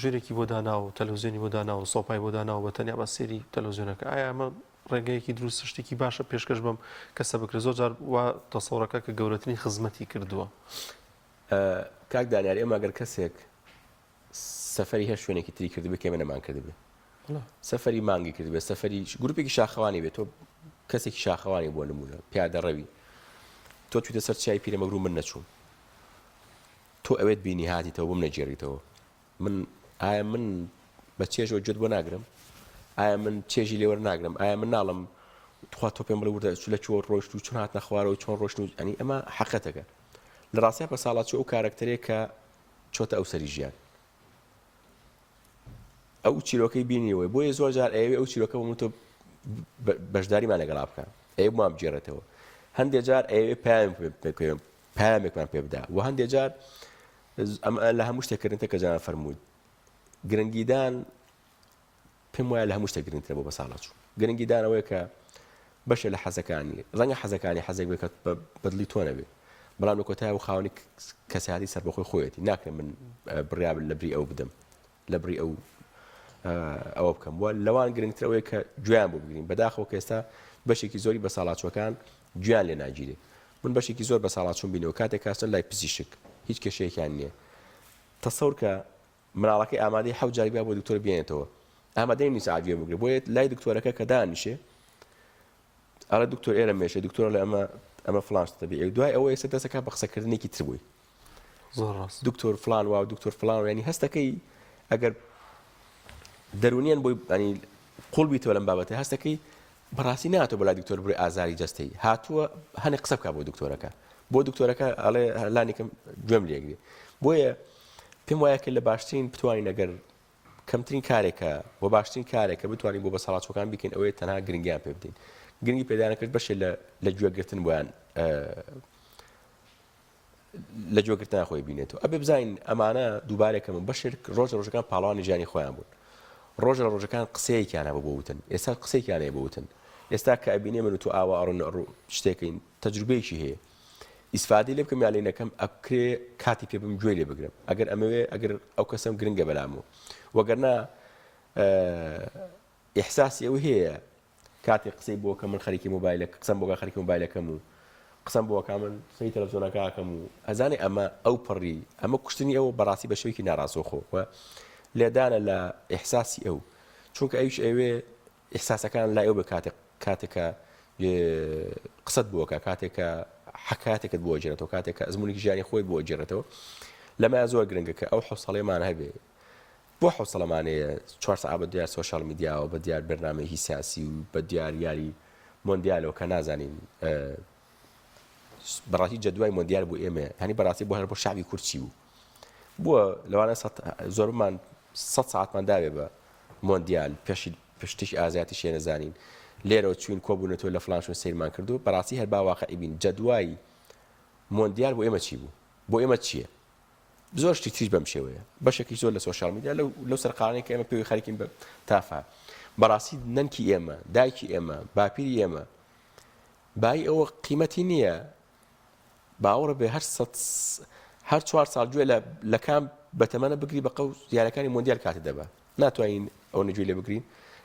Speaker 1: ژێرێکی بۆ داناو تەلەڤیزیۆنی بۆ داناو سۆپای بۆ داناو بە تەنیا بە سێری تەلەڤیزیۆنەکە ئایا ئەمە ڕێگەیەکی دروست شتێکی باشە پێشکەش بم کەسە بکرێت زۆر جار وا تەسەوڕەکە کە گەورەترین خزمەتی کردووە
Speaker 6: کاک دانیاری ئێمە ئەگەر کەسێک سەفەری هەر شوێنێکی تری کردبێ کێمە نەمان کردبێ سەفەری مانگی کردبێ سەفەری گروپێکی شاخەوانی بێت تۆ کەسێکی شاخەوانی بۆ نمونە پیادە ڕەوی تۆ چوتە سەر چای پیرەمەگرو من نەچووم تۆ ئەوێت بینی هاتیتەوە بم نەجێڕیتەوە من ئایا من بە چێژەوە جوت بۆ ناگرم ئایا من چێژی لێوە ناگرم ئایا من ناڵم تخوا تۆ پێم بڵێ وردە لە چۆ ڕۆشت و چۆن هاتنە خوارەوە چۆن ڕۆشت و ئەنی ئەمە حەقەتەکە لە ڕاستیە بە ساڵات ئەو کارکتەرێک کە چۆتە ئەو سەری ژیان ئەو چیرۆکەی بینیەوەی بۆیە زۆر جار ئەوێ ئەو چیرۆکە بۆ تۆ بەشداریمان لەگەڵا بکە ئەوێ بۆم بجێڕێتەوە هەندێک جار ئەوێ پامێکمان پێ بدا و هەندێک جار لە هەموو شتێکردنتە کە جان فەرمووت گرنگیدان پێم وایە لە هەموو شتێک گرنگترە بۆ بە ساڵات چوو گرنگیدانەوەی کە بەشە لە حەزەکانی ڕەنگە حەزەکانی حەزێک بێت کە بەدڵی تۆ نەبێت بەڵام لە کۆتای و خاوەنی کەسیاتی سەر بەخۆی خۆیەتی ناکرێت من بڕیاب لە بری ئەو بدەم لە بری ئەوە بکەم وە لەوان گرنگترەوەی کە گویان بۆ بگرین بەداخەوە کە ئێستا بەشێکی زۆری بە ساڵاتچۆکان گویان لێ ناگیرێ من بەشێکی زۆر بە ساڵاتچوون بینەوە کاتێک کاستن لای پزیشک هیچ کێشەیەکیان نییە تەسەور کە مناڵەکەی ئامادەی حەوت جاری بیا بۆ دکتۆر بێنێتەوە ئامادەی نیست ئاگوێ بگرێت بۆیە لای دکتۆرەکە کە دانیشێ ئەڵێ دکتۆر ئێرە مێشێ دکتۆر لە ئەمە فلان شتە بێ دوای ئەوە ئێستا دەستەکە بە قسەکردنێکی تر بووی
Speaker 1: زۆر ڕاست
Speaker 6: دکتۆر فلان وا دکتۆر فلان ینی هەستەکەی ئەگەر دەرونیان بۆی ینی قوڵ بیتەوە لەم بابەتە هەستەکەی بەڕاستی ناتۆ بەلای دکتۆر بڕێ ئازاری جەستەی هاتووە هەنێ قسە بکە بۆ دکتۆرەکە ئەڵێ لانێکم گوێم لێگرێ بۆیە پێم وایە کە لە باشترین بتوانین ئەگەر کەمترین کارێکە بۆ باشترین کارێکە بتوانین بۆ بە ساڵاتچۆکان بکەین ئەوەیە تەنها گرنگیان پێ بدەین گرنگی پێدانەکرد بەشێ لە گوێگرتن بۆیان لە گوێگرتن خۆی بینێتەوە ئەبێ بزانین ئەمانە دووبارێکە من بەشێک ڕۆژەکان پاڵەوانی ژیانی خۆیان بوون ڕۆژەکان قسەیەکیانە بۆ بوتن ئێستا قسەیەکیانەیە بوتن ئێستا کە ئەبینێ من و تۆ ئاوا ئەڕۆ شتێکین تەجروبەیەکی هەیە ئیسفادی لێ بکەم یاڵینەکەم ئەکرێ کاتی پێ بم گوێ لێ بگرم ئەگەر ئەمەوێ ئەگەر ئەو کەسم گرنگە بەلامەوە وەگەرنا ئیحساسی ئەو هەیە کاتی قسەی بۆ کە من خەریکی مۆبایلە قسەم بۆ خەریکی مۆبایلەکەم و قسەم بۆ کە من سەی تەلەڤیزیۆنەکەکەم و ئەزانێ ئەمە ئەو پڕی ئەمە کوشتنی ئەوە بەڕاستی بە شێوەیەکی ناڕاستەوخۆ لێدانە لە ئیحساسی ئەو چونکە ئەویش ئەوێ ئیحساسەکان لای ئەو بە کاتێکە قسەت بووەکە کاتێکە حکایەتێکت بۆ جێرێتەوە کاتێکە ئەزمونێکی ژیانی خۆی بۆ جێڕێتەوە لەمە زۆر گرنگە کە ئەو حوسەڵێمان هەبێ بۆ حوسەڵەمانەیە 4 ساعت بە دیار سوشال میدیاوە بە دیار بەرنامەیەکی سیاسی و بە دیار یاری مۆندیالەوە کە نازانین بەڕاستی جەدوای مۆندیال بۆ ئێمە هەنی بەڕاستی بۆ هەر بۆ شعبی کورچی بوو بووە لەوانە زۆرمان 100 ساعتمان داوێ بە مۆندیال پشتیش ئازاتی شێ نەزانین لێرەوە چوین کۆبوونەوە لە فلانشون سیرمان کردو بەڕاستی هەر باواقعی بین جەدوای مۆندیال بۆ ئێمە چی بوو بۆ ئێمە چییە زۆر شتی تریش بەم شێوەیە بەشێکی زۆر لە سوشال میدیا لەو سەرقانەی کە ئێمە پێوی خەریکین بە تافا بەڕاستی نەنکی ئێمە دایکی ئێمە باپیری ئێمە بای ئەوە قیمەتی نییە باوەڕە بێ هەر 4 ساڵ گوێ لە کام بەتەمەنە بگری بە قەو یاریەکانی مۆندیال کاتە دەبا ناتوانین ئەو نەگوێ لێ بگرین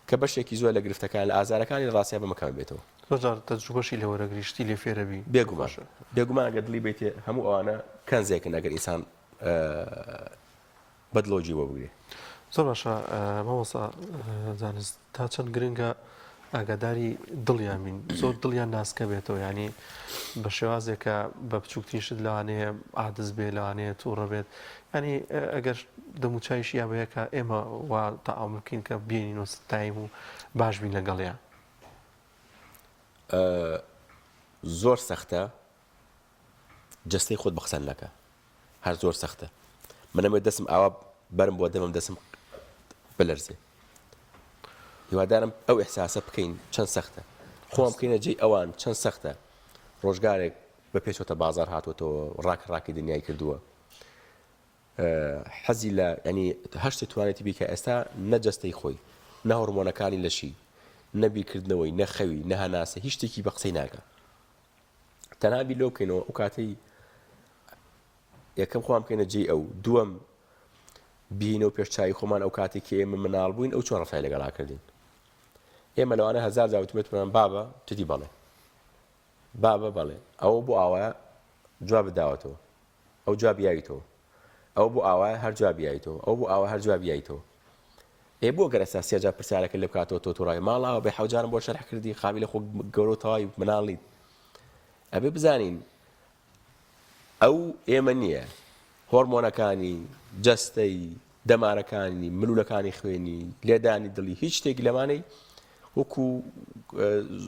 Speaker 6: کە بەشێکی زۆر لە گرفتەکان لە ئازارەکانی ڕاستیا بەمەکەم بێتەوە
Speaker 1: زۆر تەجروبەشی لە وەرەگریشتی لێ فێرەبی
Speaker 6: بێگومان ئەگەر دڵی بێتێ هەموو ئەوانە کەنزێکن ئەگەر ئینسان بەدڵۆجی بۆ بگرێ
Speaker 1: زۆر باشە مامۆستا زانست تا چەند گرنگە ئاگاداری دڵیان بین زۆر دڵیان ناسکە بێتەوە ینی بە شێوازێکە بە بچووکتیشت لەوانەیە عادز بێ لەوانەیە تووڕە بێت ینی ئەگەر دەموچایش یا بەیەکە ئێمە وا تەعاملکەین کە بێنین و ستایم و باش بین لەگەڵیان
Speaker 6: زۆر سەختە جستەی خۆت بە قسەن نەکە هەر زۆر سەختە منەمە دەسم ئاوا بەرم بۆ دەمم دەسم بلەرزێ هیوادارم ئەو ئەحساسە بکەین چەند سەختە خۆم بکەینە جێی ئەوان چەند سەختە ڕۆژگارێک بە پێچۆتە بازار هاتوۆتەوە ڕاکی دنیای کردووە حەزی لە ینی هەشتی توانێتی بیکە ئێستا نەجەستەی خۆی نە هۆرمۆنەکانی لەشی نەبیکردنەوەی نەخەوی نەهەناسە هیچ شتێکی بە قسەی ناکە تەنها بی لۆ بکەینەوە ئەو کاتەی یەکەم خۆم بکەینە جێی ئەو دووەم بینەوە پێشچوی خۆمان ئەو کاتێک کە ئێمە مناڵ بووین ئەو چۆن ڕفتاری لەگەڵا کردین ئێمە لەوانە هەزار جاوتمێتمان بابە چتی بەڵێ بابە بەڵێ ئەوە بۆ ئاوایە جواب بداوەتەوە ئەو جوابیاییتەوە ئەو بۆ ئاوایە هەر جوابیاییتەوە ئەو بۆ ئاوا هەر جوابیاییتەوە ئێ بۆ گەر ئەساسیە جا پرسیارەکە لێ بکاتەوە تۆ ڕای ماڵاوە بە حەوجارم بۆ شەرح کردی خاوی لە خۆ گەورەتەوەی مناڵیت ئەبێ بزانین ئەو ئێمە نییە هۆرمۆنەکانی جەستەی دەمارەکانی ملوولەکانی خوێنی لێدانی دڵی هیچ شتێکی لەمانەی وەکو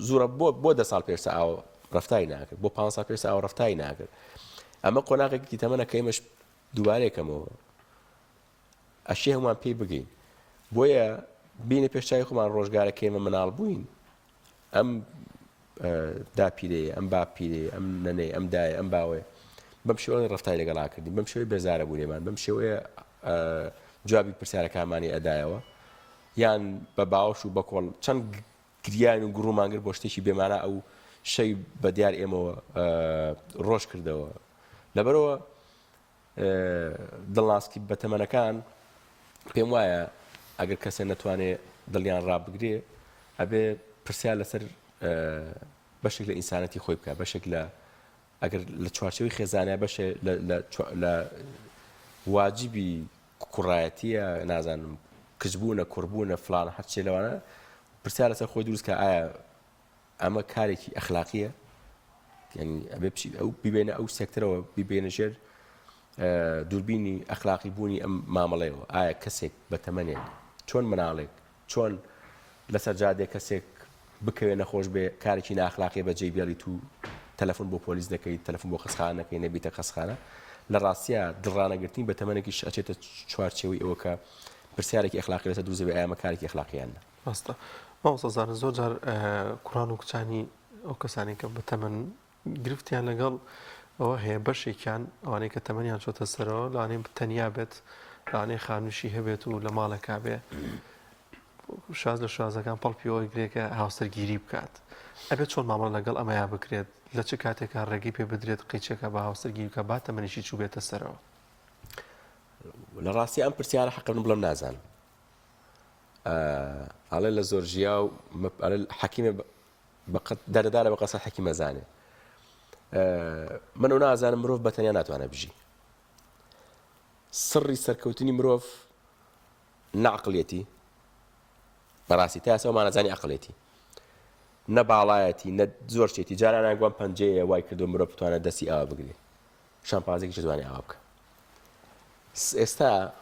Speaker 6: زۆرە بۆ 10 ساڵ پێش ئاوە ڕفتاری ناکرد بۆ 5 ساڵ پێش ئاوە ڕفتاری ناکرد ئەمە قۆناغێکی تەمەنە کە ئێمەش دووبارێکەمەوە ئەشی هەمووان پێی بگەین بۆیە بینە پێشچوی خۆمان ڕۆژگارە کە ئێمە مناڵ بووین ئەم داپیرەیە ئەم باپیرێ ئەم نەنەی ئەم دایە ئەم باوەیە بەم شێوەیە ڕفتاری لەگەڵا کردین بەم شێوەیە بێزارە بوونێمان بەم شێوەیە جوابی پرسیارەکانمانی ئەدایەوە یان بە باوەش و بە کۆڵ چەند گریان و گوڕومانگر بۆ شتێکی بێمانە ئەو شەی بە دیار ئێمەوە ڕۆژ کردەوە لەبەرەوە دڵناسکی بەتەمەنەکان پێم وایە ئەگەر کەسێ نەتوانێت دڵیان ڕابگرێ ئەبێ پرسیار لەسەر بەشێک لە ئینسانەتی خۆی بکە بەشێک لە ئەگەر لە چوارچەوەی خێزانە بەشێ لە واجبی کوڕایەتیە نازانم کچبوونە کوڕبوونە فلان هەرچێ لەوانە پرسیار لەسەر خۆی دروست کە ئایا ئەمە کارێکی ئەخلاقیە یعنی ئەبێ ئەو ببێنە ئەو سێکتەرەوە ببێنە ژێر دووربینی ئەخلاقی بوونی ئەم مامەڵەیەوە ئایا کەسێک بە تەمەنێک چۆن مناڵێک چۆن لەسەر جادێک کەسێک بکەوێ نەخۆش بێ کارێکی ناخلاقی بە جێبیێڵی تو تەلەفۆن بۆ پۆلیس دەکەیت تەلەفۆن بۆ خەسخانەکەی نەبیتە خەسخانە لە ڕاستیە دڵڕانەگرتنی بە تەمەنێکیش ئەچێتە چوارچێوەی ئەوە کە پرسیارێکی ئەخلاقی لەسەر دروست بێ ئەمە کارێکی ئەخلاقییانە
Speaker 1: ڕاستە ماوەسەزار زۆر جار کوڕان و کچانی ئەو کەسانی کە بە تەمەن گرفتیان لەگەڵ ئەوە هەیە بەشێکیان ئەوانەی کە تەمەنیان چۆتە سەرەوە لەوانەیە تەنیا بێت لەوانەیە خانووشی هەبێت و لە ماڵەکە بێ شاز لە شازەکان پەڵپیەوەی گرێکە هاوسەرگیری بکات ئەبێت چۆن مامەڵ لەگەڵ ئەمەیا بکرێت لە چ کاتێکا ڕێگەی پێ بدرێت قیچەکە بە هاوسەرگیری بکە با تەمەنیشی چوو بێتە سەرەوە
Speaker 6: لە ڕاستی ئەم پرسیارە حەقم بڵم نازانم ئەڵێ لە زۆر ژیا و حەکیمە دەردارە بە قەسە حەکیمە زانێ من و نازانم مرۆڤ بەتەنیا ناتوانە بژی سڕی سەرکەوتنی مرۆڤ نەعقڵێتی بەڕاستی تا ئێستا نازانی عقڵێتی نە باڵایەتی نە زۆر شتێتی جاران گوان پەنجەیە وای کردو مرۆڤ بتوانێت دەستی ئاوا بگرێت شامپانزێکی دەتوانێت ئاوا بکە ئێستا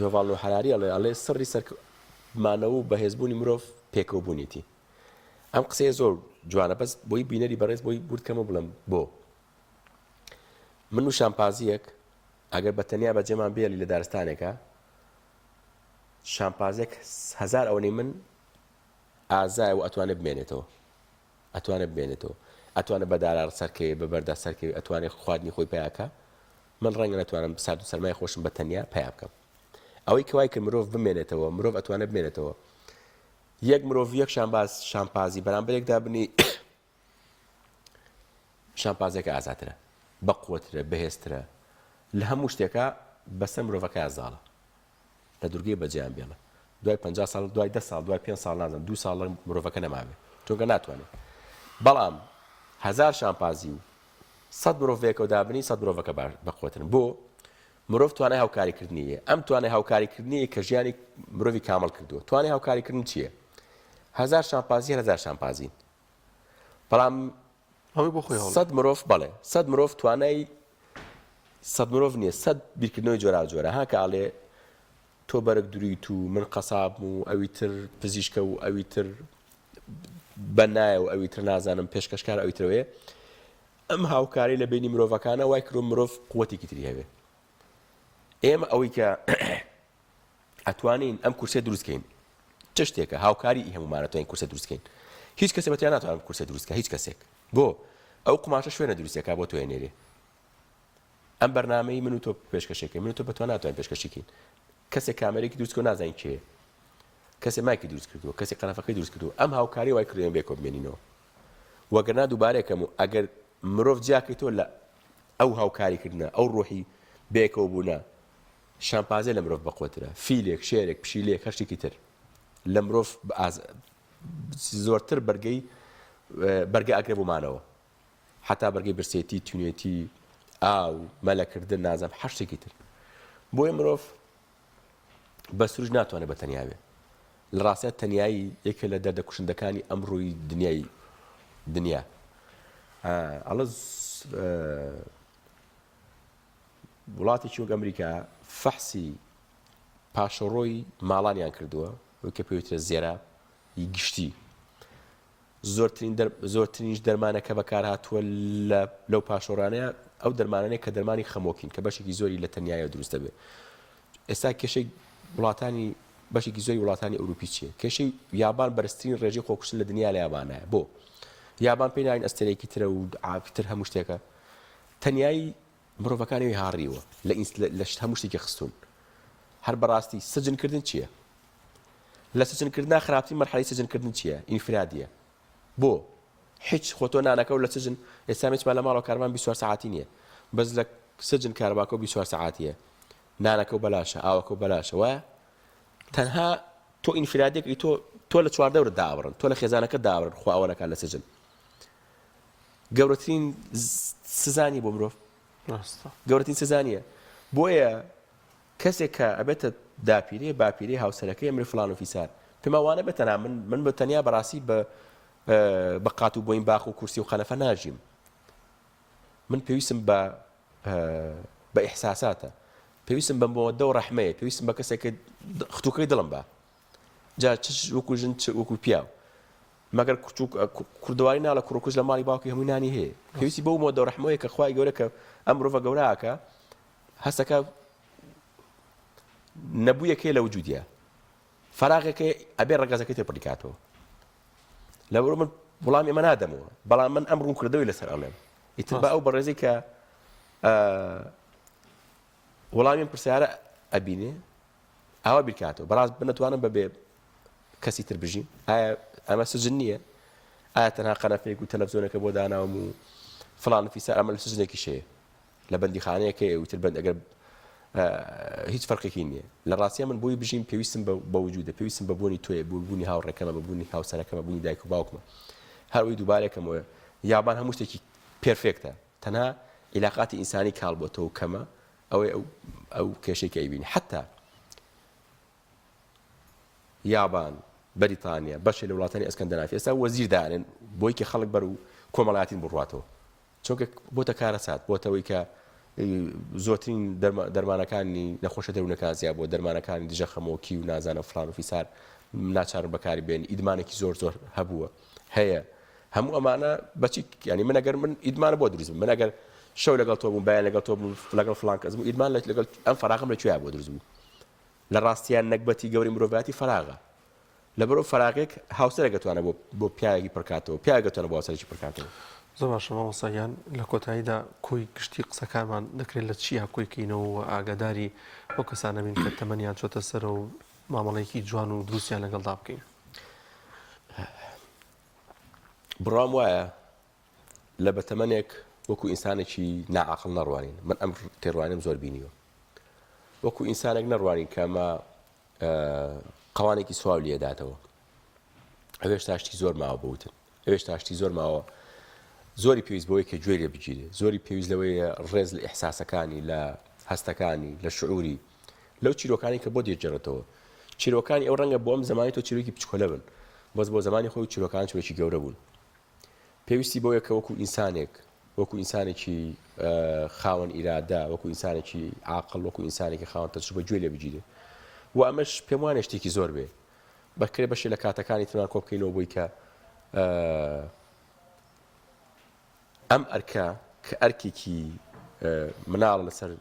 Speaker 6: هێواڵ و حراری ئەڵێ سڕی سەرمانەوە و بەهێزبوونی مرۆڤ پێکەوەبوونیتی ئەم قسەیە زۆر جوانە بەس بۆی بینەری بەڕێز بۆی بورکەمە بڵم بۆ من و شامپازیەک ئەگەر بە تەنیا بەجێمان بێڵی لە دارستانێکە شامپازێک 1000 ئەوەی من ئازای و ئەتوانێت بمێنێتەوە ئەتوانێت بە دارار سەرکەوێ بە بەردا سەرکەوێ ئەتوانێت خواردنی خۆی پیاکە من ڕەنگە نەتوانم سارد و سەرمای خۆشم بە تەنیا پیا بکەم ئەوەی کەوای کە مرۆڤ بمێنێتەوە مرۆڤ ئەتوانێت بمێنێتەوە یەک مرۆڤ یەک شامپازی بەرامبەرێکدا بنی شامپازێکە ئازاترە بەقووەترە بەهێزترە لە هەموو شتێکە بەسەر مرۆڤەکە ئازاڵە لە دوورگەی بەجیان بێڵە دوای 50 ساڵ دوای 10 ساڵ دوای 5 ساڵ نازانم 2 ساڵ مرۆڤەکە نەماوێ چونکە ناتوانێت بەڵام 1000 شامپازی و 100 مرۆڤێکەوە دابنی 100 مرۆڤەکە بەقوتن بۆ مرۆڤ توانای هاوکاریکردنیە ئەم توانای هاوکاریکردنیە کە ژیانی مرۆڤی کامل کردووە توانای هاوکاریکردن چییە 1000 شامپازی 1000 شامپازین بەڵام
Speaker 1: ئەوەی بۆ خۆی
Speaker 6: 100 مرۆڤ بەڵێ 100 مرۆڤ توانای 100 مرۆڤ نییە 100 بیرکردنەوەی جۆرا ها کاڵێ تۆ بەرەک دووریت و من قەساب و ئەوی تر پزیشکە و ئەوی تر بەنایە و ئەوی تر نازانم پێشکەشکار ئەوی ترەوەیە ئەم هاوکاری لە بینی مرۆڤەکانە وای کرۆ مرۆڤ قووەتێکی تری هەبێ ئێمە ئەوەی کە ئەتوانین ئەم کورسە دروستکەین چ شتێکە هاوکاری هەمومانەتوانین کورسە دروستکەین هیچ کەسێک بەتوان ناتوانێت کورسە دروستکە هیچ کەسێک بۆ ئەو قماشە شوێنە دروستەکە بۆ توێنێرێ ئەم بەرنامەی من و تۆ پێشکەشەکەی من و تۆ بەتوان ناتوانین پێشکەشیکەین کەسێک کامێرێکی دروستکە نازانین کێ کەسێک مایکی دروست کردووە کەسێک قەنەفەکەی دروست کردووە ئەم هاوکاری وای کردوێن بێکۆ بمێنینەوە وەگەرنا دووبارێکەم و ئەگەر مرۆڤ جیاکەیتەوە لە ئەو هاوکاریکردنە ئەو ڕۆحی بێکەوە بوونە شامپازێ لە مرۆڤ بەقوترە فیلێک شێرێک پشیلێک هەشتێکی تر لە مرۆڤ زۆرتر بەرگە ئەگرێ بوومانەوە حتا بەرگەی برسێتی تونێتی ئاو مەلەکردن نازانم هەشتێکی تر بۆیە مرۆڤ بە سروش ناتوانێت بە تەنیا بێ لە ڕاستیات تەنیایی یەکێ لە دەردەکوشندەکانی ئەمڕۆی دنیا ئەڵە وڵاتێکی وەک ئەمریکا فەحسی پاشەڕۆی ماڵانیان کردووە کە پێوترە زێرا گشتی زۆرترینش دەرمانەکە بەکار هاتووە لەو پاشۆڕانەیە ئەو دەرمانانەیە کە دەرمانی خەمۆکین کە بەشێکی زۆری لە تەنیایە دروست دەبێت ئێستا کێشەی وڵاتانی بەشێکی زۆری وڵاتانی ئەوروپی چییە کێشەی یابان بەرزترین ڕێژەی خۆکوشتن لە دنیا لە یابانایە بۆ یابان پێی ناوین ئەستێرەیەکی ترە و ئاپتر هەموو شتێکە تەنیایی مرۆڤەکانی هاڕیوە لە هەموو شتێکی خستون هەر بەڕاستی سجنکردن چییە لە سجنکردنا خراپترین مەرحەلەی سجنکردن چییە ئینفرادیە بۆ هیچ خۆتۆ نانەکە و لە سجن ئێستا مێچمان لە ماڵەوە کارمان 24 ساعتی نییە بەس لە سجن کارباکە 24 ساعتیە نانەکە و بەلاشە ئاوەکە و بەلاشە وایە تەنها تۆ ئینفرادێکی تۆ لە چواردەورت داوەڕن تۆ لە خێزانەکە داوەڕن خوا ئەوەکان لە سجن گەورەترین سزانی بۆ مرۆڤ گەورەترین سزانیە بۆیە کەسێک کە ئەبێتە داپیرێ باپیرێ هاوسەرەکەی ئەمری فڵان و فیسار پێماوانە بەتەنها من بە تەنیا بەڕاستی بە قات و بۆین باخ و کورسی و خەنەفە ناژیم من پێویستم بە ئیحساساتە پێویستم بە مەوەدە و ڕەحمەیە پێویستم بە کەسێکە ختووکەی دڵم بە جا چ وەکو ژن چ وەکو پیاو مەگەر کوردەواری ناڵە کوڕکوژ لە ماڵی باوکی هەمووی نانی هەیە پێویستی بەو مەوەدە و ڕەحمەیە کە خوای گەورە کە ئەم مرۆڤە گەوراکە هەستەکە نەبوویەکەی لە وجودیە فەراغێکە ئەبێ ڕەگەزەکەی تێپڕیکاتەوە لەبەرۆ من وەڵامی ئەمە نادەمەوە بەڵام من ئەم ڕوونکردەوەی لەسەر ئەڵێم ئیتر بە ئەو بەڕێزەی کە وەڵامی پرسیارە ئەبینێ ئاوا بیرکاتەوە بەڕاست بنەتوانم بەبێ کەسی تر بژیم ئایا ئەمە سجن نییە ئایا تەنها قەنەفەیەک و تەلەڤیزۆنەکە بۆ داناوم و فڵان فیسار ئەمە لە سجنێکی شەیە لە بەندیخانەیەکە وتر بند ئەگەر هیچ فەرقێکی نییە لە ڕاستیە من بۆی بژیم پێویستم بە وجودە پێویستم بە بوونی تۆیە بوونی هاوڕێکەمە بە بوونی هاوسەرەکەمە بوونی دایک و باوکمە هەروەی دووبارێکەمەوە یابان هەموو شتێکی پێرفێکتە تەنها عیلاقاتی ئینسانی کاڵبۆتەوە کەمە ئەوەی ئەو کێشەی کە ئەیبینی حتا یابان بەریتانیا بەشێ لە وڵاتانی ئەسکەندەنافی ئێستا وەزیر دانێن بۆی کە خەڵک بەر و کۆمەڵایەتین بڕواتەوە چونکە بۆتە کارە سات بۆتەوەی کە زۆرترین دەرمانەکانی نەخۆشە دەروونەکان زیاد بۆ دەرمانەکانی دژە خەمۆکی و نازانە فلان و فیسار ناچارن بەکاری بێن ئیدمانێکی زۆر هەبووە هەیە هەموو ئەمانە بەچی ینی من ئەگەر من ئیدمانە بۆ دروست من ئەگەر شەو لەگەڵ تۆ بووم بەیان لەگەڵ تۆ بووم لەگەڵ فلان کەس بوو ئیدمان لەگەڵ ئەم فەراغم لەکوێ بۆ دروست بوو لە ڕاستیان نەکبەتی گەوری مرۆڤاتی فەراغە لەبەرەوە فەراغێک هاوسەرێک دەتوانێت بۆ پیاوێکی پڕکاتەوە پیاوێک دەتوانێت بۆ هاوسەرێکی پڕکاتەوە
Speaker 1: زۆر باشە مامۆستایان لە کۆتاییدا کۆی گشتی قسەکانمان دەکرێت لە چی کۆیکەینەوە و ئاگاداری ئەو کەسانە بین کە تەمەنیان چۆتە سەر و مامەڵەیەکی جوان و دروستیان لەگەڵدا بکەین
Speaker 6: بڕام وایە لە بەتەمەنێک وەکو ئینسانێکی ناعاقڵ نەڕوانین من ئەم تێڕوانیم زۆر بینیوە وەکو ئینسانێک نەڕوانین کە ئەمە قەوانێکی سواو لێداتەوە ئەوێش تاشتی زۆر ماوە بوتن ئەوێش تاشتی زۆر ماوە زۆری پێویست بەوەی کە گوێ لێ بگیرێ زۆری پێویست لەوەیە ڕێز لە ئیحساسەکانی لە هەستەکانی لە شعوری لەو چیرۆکانی کە بۆ دێرجێڕێتەوە چیرۆکانی ئەو ڕەنگە بۆ ئەم زمانی تۆ چیرۆکی بچکۆلە بن بەس بۆ زمانی خۆی چیرۆکان چێکی گەورە بوون پێویستی بۆیە کە وەکو ئینسانێک وەکو ئینسانێکی خاوەن ئیرادا وەکو ئینسانێکی عاقڵ وەکو ئینسانێکی خاوەن تەجروبە گوێ لێ بگیرێ و ئەمەش پێم وانە شتێکی زۆر بێ بەکرێ بەشێ لە کاتەکانی تران کۆ بکەینەوە بۆی کە ئەم ئەرکە کە ئەرکێکی مناڵ لەسەر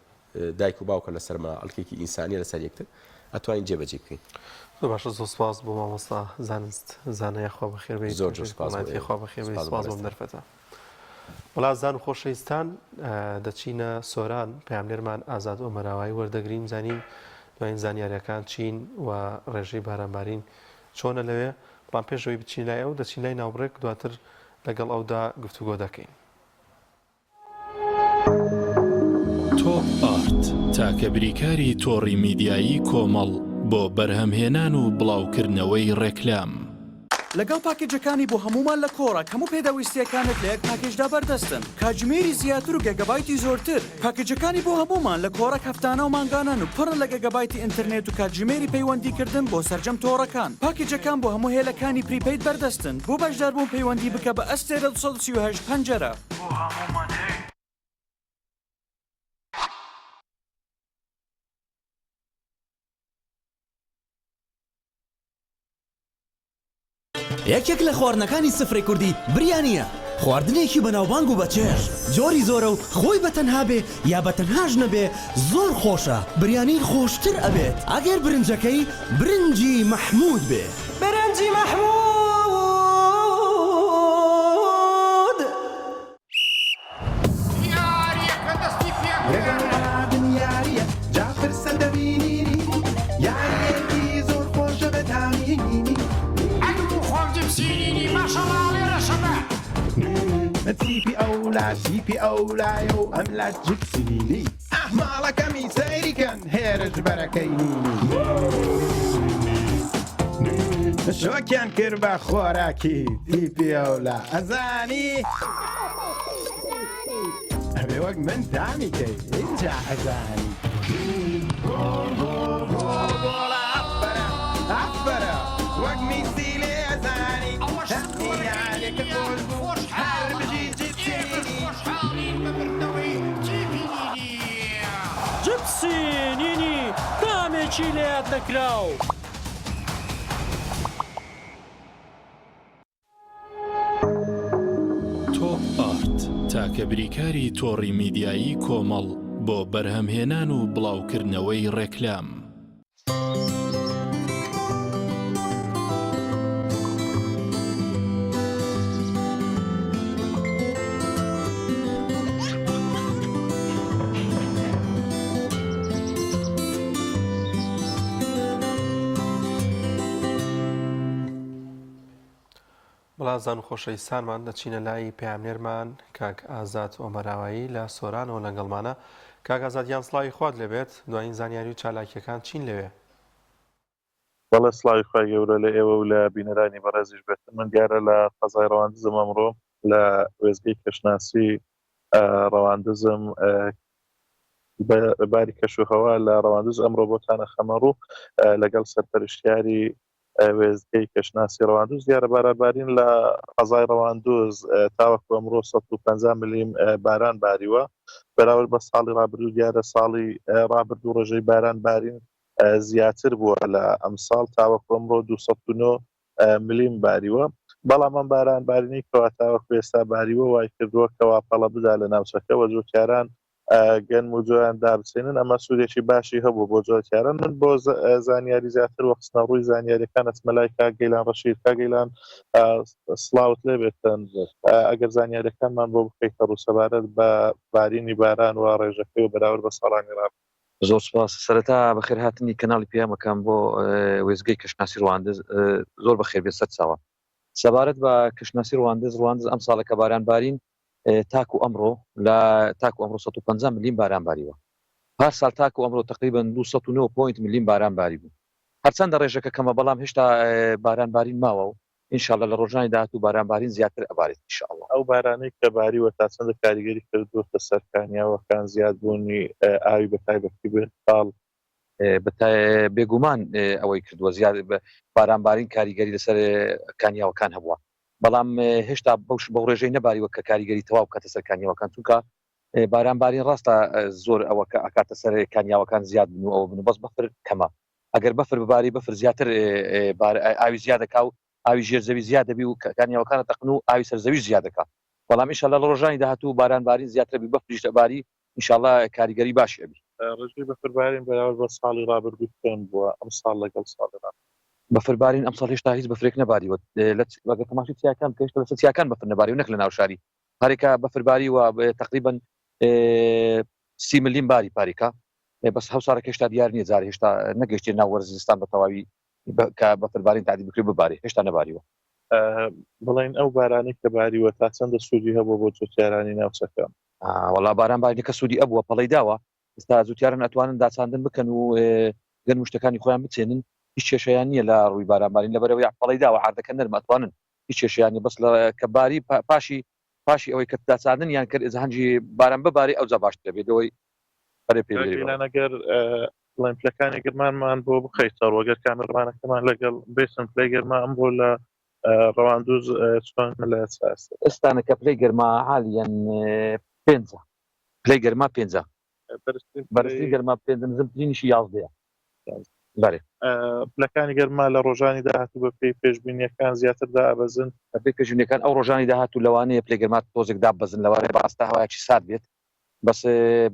Speaker 6: دایک و باوکە لەسەر ئەڵکێکی ئینسانیە لەسەر یەکتر ئەتوانین جێبەجێ بکەین
Speaker 1: زۆر باشە زۆر سپاس بۆ مامۆستا زانست زانایە خوا بەخێر بێت
Speaker 6: زۆر سپاس
Speaker 1: خوا بەخێر بێت سپاس بۆم دەرفەتە وڵات زان و خۆشەویستان دەچینە سۆران پەیامنێرمان ئازاد ئۆمەراوایی وەردەگرین زانین دوایین زانیاریەکان چین و ڕێژەی بارانبارین چۆنە لەوێ بەڵام پێشەوەی بچین لای ئەو دەچین لای ناوبڕێک دواتر لەگەڵ ئەودا گفتوگۆ دەکەین
Speaker 7: تۆپ ئارت تاکە بریکاری تۆڕی میدیایی کۆمەڵ بۆ بەرهەمهێنان و بڵاوکردنەوەی ڕێکلام
Speaker 8: لەگەڵ پاکێجەکانی بۆ هەمومان لە کۆڕک هەموو پێداویستیەکانت لە یەک پاکێجدا بەردەستن کاتژمێری زیاتر و گەگەبایتی زۆرتر پاکێجەکانی بۆ هەمومان لە کۆڕک هەفتانە و مانگانان و پڕ لە گەگەبایتی ئینترنێت و کاتژمێری پەیوەندیکردن بۆ سەرجەم تۆڕەکان پاکێجەکان بۆ هەموو هێلەکانی پریپەید بەردەستن بۆ بەشداربوون پەیوەندی بکە بە ئەستێرە 238 پەنجەرە بۆ هەمومان هەیە
Speaker 9: یەکێک لە خواردنەکانی سفرەی کوردی بریانیە خواردنێکی بەناوبانگ و بەچێژ جۆری زۆرە و خۆی بەتەنها بێ یا بەتەنهاش نەبێ زۆر خۆشە بریانی خۆشتر ئەبێت ئەگەر برنجەکەی برنجی مەحموود بێ برنجی مەحموود
Speaker 10: یاریەکە دەستی پێ
Speaker 11: یاریە جافر سەردەبینینی یاریەکی زۆر خۆشە بەتامینینی تیپی ئەولا تیپی ئەولایە و ئەم لا جیپسینی ئەحماڵەکەمی سەیریکەن هێرش بەرەکەینی شۆکیان کرد بە خۆراکی تیپی ئەولا ئەزانی ئەبێ وەک من تامی کەی اینجا ئەزانی ئەفبەرە وەک میسی لێ ئەزانی هەستیانێکە خۆش بوو هەر بژی
Speaker 12: جبسینینی دامێکی لێت نەکراو
Speaker 7: تۆپ ئارت تاکە بریکاری تۆڕی میدیایی کۆمەڵ بۆ بەرهەمهێنان و بڵاوکردنەوەی ڕێکلام
Speaker 1: بەڵام زان و خۆشەویستانمان دەچینە لای پەیامنێرمان کاک ئازاد ئۆمەراوایی لە سۆرانەوە لەگەڵمانە کاک ئازادیان سڵاوی خوارد لێبێت دوایین زانیاری و چالاکیەکان چین لەوێ
Speaker 13: بەڵێ سڵاوی خوای گەورە لە ئێوە و لە بینەرانی بەڕێزیش بێت من دیارە لە فەزای ڕەواندزم ئەمڕۆ لە وێزگەی کەشناسی ڕەواندزم باری کەشوهەوا لە ڕەواندز ئەمڕۆ بۆتانە خەمەڕوو لەگەڵ سەرپەرشتیاری وێزگەی کەشناسی ڕەواندوز دیارە بارانبارین لە قەزای ڕەواندوز تاوەکو ئەمڕۆ 150 ملیم باران باریوە بەراورد بە ساڵی ڕابردوو دیارە ساڵی ڕابردوو ڕێژەی باران بارین زیاتر بووە لە ئەم ساڵ تاوەکو ئەمڕۆ 209 ملیم باریوە بەڵام ئەم باران بارینی کەوا تاوەکو ئێستا باریوە وای کردووە کەوا پەڵە بدا لە ناوچەکەوە جوتیاران گەنم و جۆیان دابچێنن ئەمە سوودێکی باشی هەبوو بۆ جۆتیاران من بۆ زانیاری زیاتر وەخستنە ڕووی زانیاریەکان ئەتمەلای کاگەیلان ڕەشید کاگەیلان سڵاوت لێ بێتن ئەگەر زانیاریەکانمان بۆ بکەیتە ڕووسەبارەت بە بارینی باران و ڕێژەکەی و بەراورد بە ساڵانی ڕابردوو
Speaker 14: زۆر سپاس سەرەتا بەخێر هاتنی کەناڵی پیامەکان بۆ وێزگەی کەشناسی ڕەواندز زۆر بەخێر بێت سەد چاوە سەبارەت بە کەشناسی ڕەواندز ئەم ساڵە کە باران بارین تاکو ئەمڕۆ لە تاکو ئەمڕۆ 150 ملیم باران باریوە هەر ساڵ تاکو ئەمڕۆ تقریبا 209 ملیم باران باری بوو هەرچەندە ڕێژەکە کەمە بەڵام هێشتا باران بارین ماوە و ئینشاءالله لە ڕۆژانی داهاتوو باران بارین زیاتر ئەبارێت ئینشاءالله
Speaker 13: ئەو بارانەی کە باریوە تا چەندە کاریگەری کردووەتە سەر کانیاوەکان زیاد بوونی ئاوی بەتایبەتی بێتاڵ
Speaker 14: بێگومان ئەوەی کردووە زیاد باران بارین کاریگەری لەسەر کانیاوەکان هەبووە بەڵام هێشتا بەو ڕێژەی نەباریوە کە کاریگەری تەواو بکاتە سەر کانیاوەکان چونکە باران بارین ڕاستە زۆر ئەوە ئەکاتە سەر کانیاوەکان زیاد بن و ئەوە بن بەس بەفر کەمە ئەگەر بەفر بباری بەفر زیاتر ئاوی زیادەکا و ئاوی ژێرزەوی زیاد دەبی و کانیاوەکانە تەقن و ئاوی سەرزەوی زیادەکە بەڵام ئینشاءالله لە ڕۆژانی داهاتوو باران بارین زیاتر بی بەفریش دەباری ئینشاءالله کاریگەری باشی ئەبی
Speaker 13: ڕێژەی بەفربارین بەراورد بە ساڵی ڕابردوو کەم بووە ئەم ساڵ لەگەڵ ساڵی
Speaker 14: بەفربارین ئەم ساڵ هێشتا هیچ بەفرێک نەباریوە لەگە تەماشای چیاکان کە هێشتا لەسەر چیاکان بەفر نەباری و نەک لە ناوشاری هەرێکە بەفرباری وە تقریبا 30 ملیم باری پاریکە بەس هەوسارە هێشتا دیار نییە جارە هێشتا نەگەشتێ ناو وەرزستان بە تەواوی کە بەفربارین تعدی بکرێ ببارێ هێشتا نەباریوە
Speaker 13: بڵین ئەو بارانی کە باریوە تا چەندە سوودی هەبوو بۆ جوتیارانی ناوچەکە
Speaker 14: وەڵا باران بارینەکە سوودی ئەبووە پەڵەی داوە ئێستا جوتیارن ئەتوانن داچاندن بکەن و گەنم شتەکانی خۆیان بچێنن هیچ کێشەیان نییە لە ڕووی بارانبارین لەبەرەوەی پەڵەی داوە عاردەکە نەرم ئەتوانن هیچ کێشەیانی بەس لە کە باری پاشی ئەوەی کە داچاندن یان کرد هەنجی باران ببارێ ئەو جا باشتر دەبێت ئەوەی
Speaker 13: ئەگەر بڵێن پلەکانی گرمانمان بۆ بخەیتەوە وەگەر کامێڕوانەکەمان لەگەڵ بێسن پلەی گەرما ئەم بۆ لە ڕەواندوز چۆن لە
Speaker 14: ئێستانە کە پلەی گەرما حالیان 5 پلەی گەرما 5 بەرزی گەرما 5 زمترینیشی 11 بەێ
Speaker 13: پلەکانی گەرما لە ڕۆژانی داهاتوو بە پێی پێشبینیەکان زیاتر دابەزن
Speaker 14: پێی پێشبینیەکان ئەو ڕۆژانی داهاتوو لەوانەیە پلەی گەرما تۆزێک دابەزن لەوانەیە بەڕاستە هەوایەکی سارد بێت بەس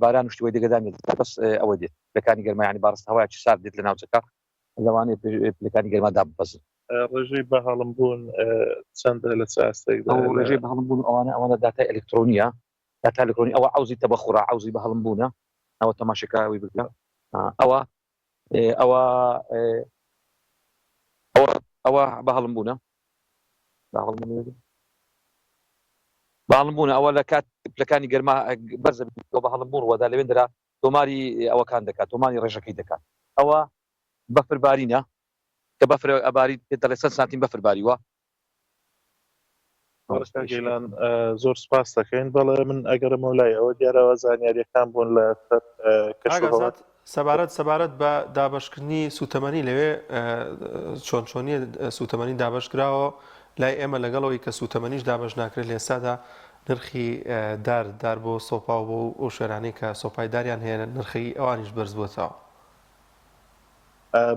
Speaker 14: باران شتیوەی دەگەدانێت بەس ئەوە دێت پلەکانی گەرما ینی بەڕاست هەوایەکی سارد دێت لە ناوچەکە لەوانەیە پلەکانی گەرما دابەزن
Speaker 13: ڕێژەی بەهەڵم بوون چەندە لە چاستێکدا
Speaker 14: ڕێژەی بەهەڵم بوون ئەوانە داتای ئەلکترۆنیە داتا ئەلکترۆنی ئەوە عوزی تەبەخورە عوزی بەهەڵم بوونە ئەوە تەماشەکەوی بکە ئەوە بەهەڵم بوونە باڵم بوون ئەوە لە کات پلەکانی گەرما بەرز بەهەڵم بوون وەدا لەوێن دەرا تۆماری ئەوەکان دەکات تۆمانی ڕێژەکەی دەکات ئەوە بەفربارینە کە بەفر ئەباری پێ سانتیم بەفرباریوە
Speaker 13: گەیلان زۆر سپاس دەکەین بەڵێ من ئەگەرە مەولای ئەوە دیارەوە زانیاریەکان بوون لە
Speaker 1: سەبارەت بە دابشکردنی سوتەمەنی لەوێ چۆنچۆنیە سوتەمەنی دابشکراوە لای ئێمە لەگەڵەوەی کە سوتەمەنیش دابش ناکرێت لە ئێستادا نرخی دار بۆ سۆپا و بۆ ئەو شوێرانەی کە سۆپای داریان هەیە نرخی ئەوانیش بەرز بووەتەوە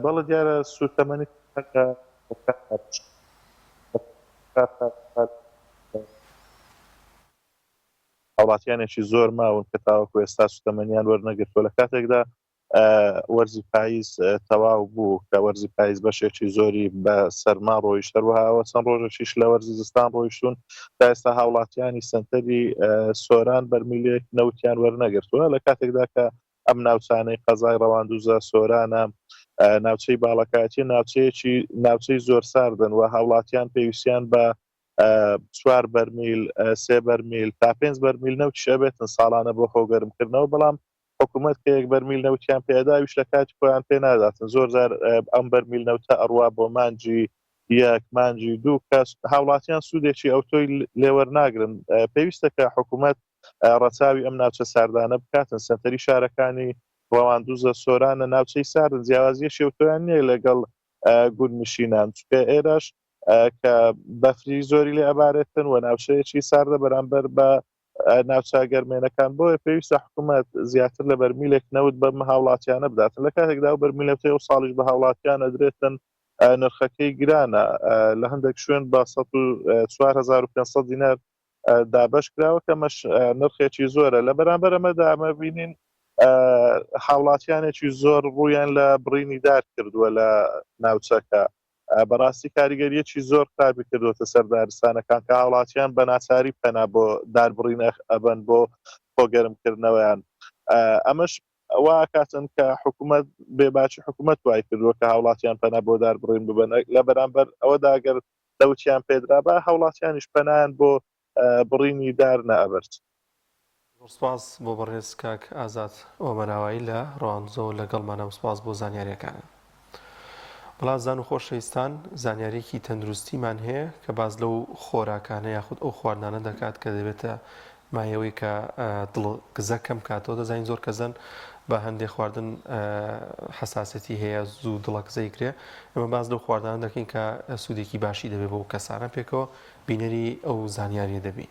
Speaker 13: بەڵە دیارە سوتەمەنی هاوڵاتیانێکی زۆر ماون کە تاوەکو ئێستا سوتەمەنیان وەرنەگرتووە لە کاتێکدا وەرزی پاییز تەواو بوو کە وەرزی پاییز بەشێکی زۆری بە سەرما ڕۆیشت هەروەهاوە چەند ڕۆژێکیش لە وەرزی زستان ڕۆیشتون تا ئێستا هاوڵاتیانی سنتەری سۆران بەرمیلێک نەوتیان وەرنەگرتووە لە کاتێکدا کە ئەم ناوچانەی قەزای ڕەواندوزە سۆرانە ناوچەی باڵەکاتی ناوچەی زۆر ساردن و هاوڵاتیان پێویستیان بە 4 بەرمیل 3 بەرمیل تا 5 بەرمیل نەوتیشە بێتن ساڵانە بۆ خۆگەرمکردنەوە بەڵام حکوومەت کە 1 بەرمیل نەوتیان پێداویش لە کاتی خۆیان پێ ناداتن زۆر جار ئەم بەرمیل نەوتە ئەڕوا بۆ مانجی 1 مانجی 2 کەس هاوڵاتیان سوودێکی ئەوتۆی لێوەرناگرن پێویستە کە حکوومەت ڕەچاوی ئەم ناوچە ساردانە بکاتن سنتەری شارەکانی ڕەواندوزە سۆرانە ناوچەی ساردن جیاوازیەشی ئەوتۆیان نییە لەگەڵ گونمشینان چکە ئێرەش کە بەفری زۆری لێ ئەبارێتن و ناوچەیەکی ساردە بەرامبەر بە ناوچە گەرمێنەکان بۆیە پێویستە حکوومەت زیاتر لە بەرمیلێک نەوت بەم هاوڵاتیانە بداتن لە کاتێکدا و بەرمیلەتی و ساڵیش بە هاوڵاتیان ئەدرێتن نرخەکەی گرانە لە هەندێک شوێن بە 4500 دینار دابش کراوە کەمەش نرخێکی زۆرە لە بەرامبەر ئەمەدا ئەمە بینین هاوڵاتیانێکی زۆر ڕوویان لە بڕینی دار کردووە لە ناوچەکە بەڕاستی کاریگەریەکی زۆر خراپی کردوتە سەر دارستانەکان کە هاوڵاتیان بە ناچاری پەنا بۆ داربڕین ئەبەن بۆ خۆگەرمکردنەوەیان ئەمەش وا کاتن کە حکوومەت بێباچی حکوومەت وای کردووە کە هاوڵاتیان پەنا بۆ داربڕین ببن لە بەرامبەر ئەوەدا ئەگەر دەوتیان پێدرا بە هاوڵاتیانیش پەنایان بۆ بڕینی دار نەئەبرد.
Speaker 1: سپاس بۆ بەڕێز کاک ئازاد ئۆمەراوایی لە ڕوانزۆ لەگەڵمانە سپاس بۆ زانیاریەکانە. بەڵام زان و خۆشەویستان زانیاریەکی تەندروستیمان هەیە کە باز لەو خۆراکانە یاخود ئەو خواردانە دەکات کە دەبێتە مایەوەی کە دڵگزە کەم کاتەوە دەزانین زۆر کەزن بە هەندێک خواردن حساسەتی هەیە زوو دڵەکزەی کرێ ئەمە باز لەو خواردانە دەکەین کە سوودێکی باشی دەبێت بۆ کەسانە پێکەوە بینەری ئەو زانیاریە دەبی.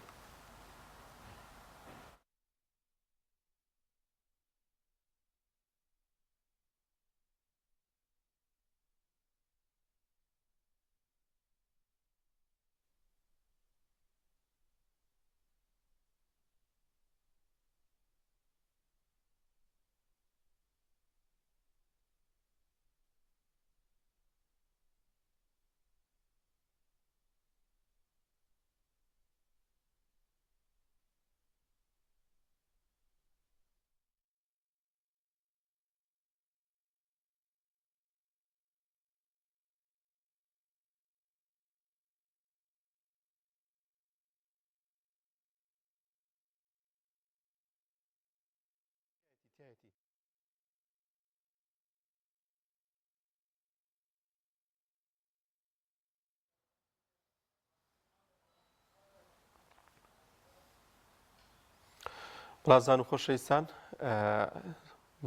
Speaker 1: بەڵازان و خۆشەویستان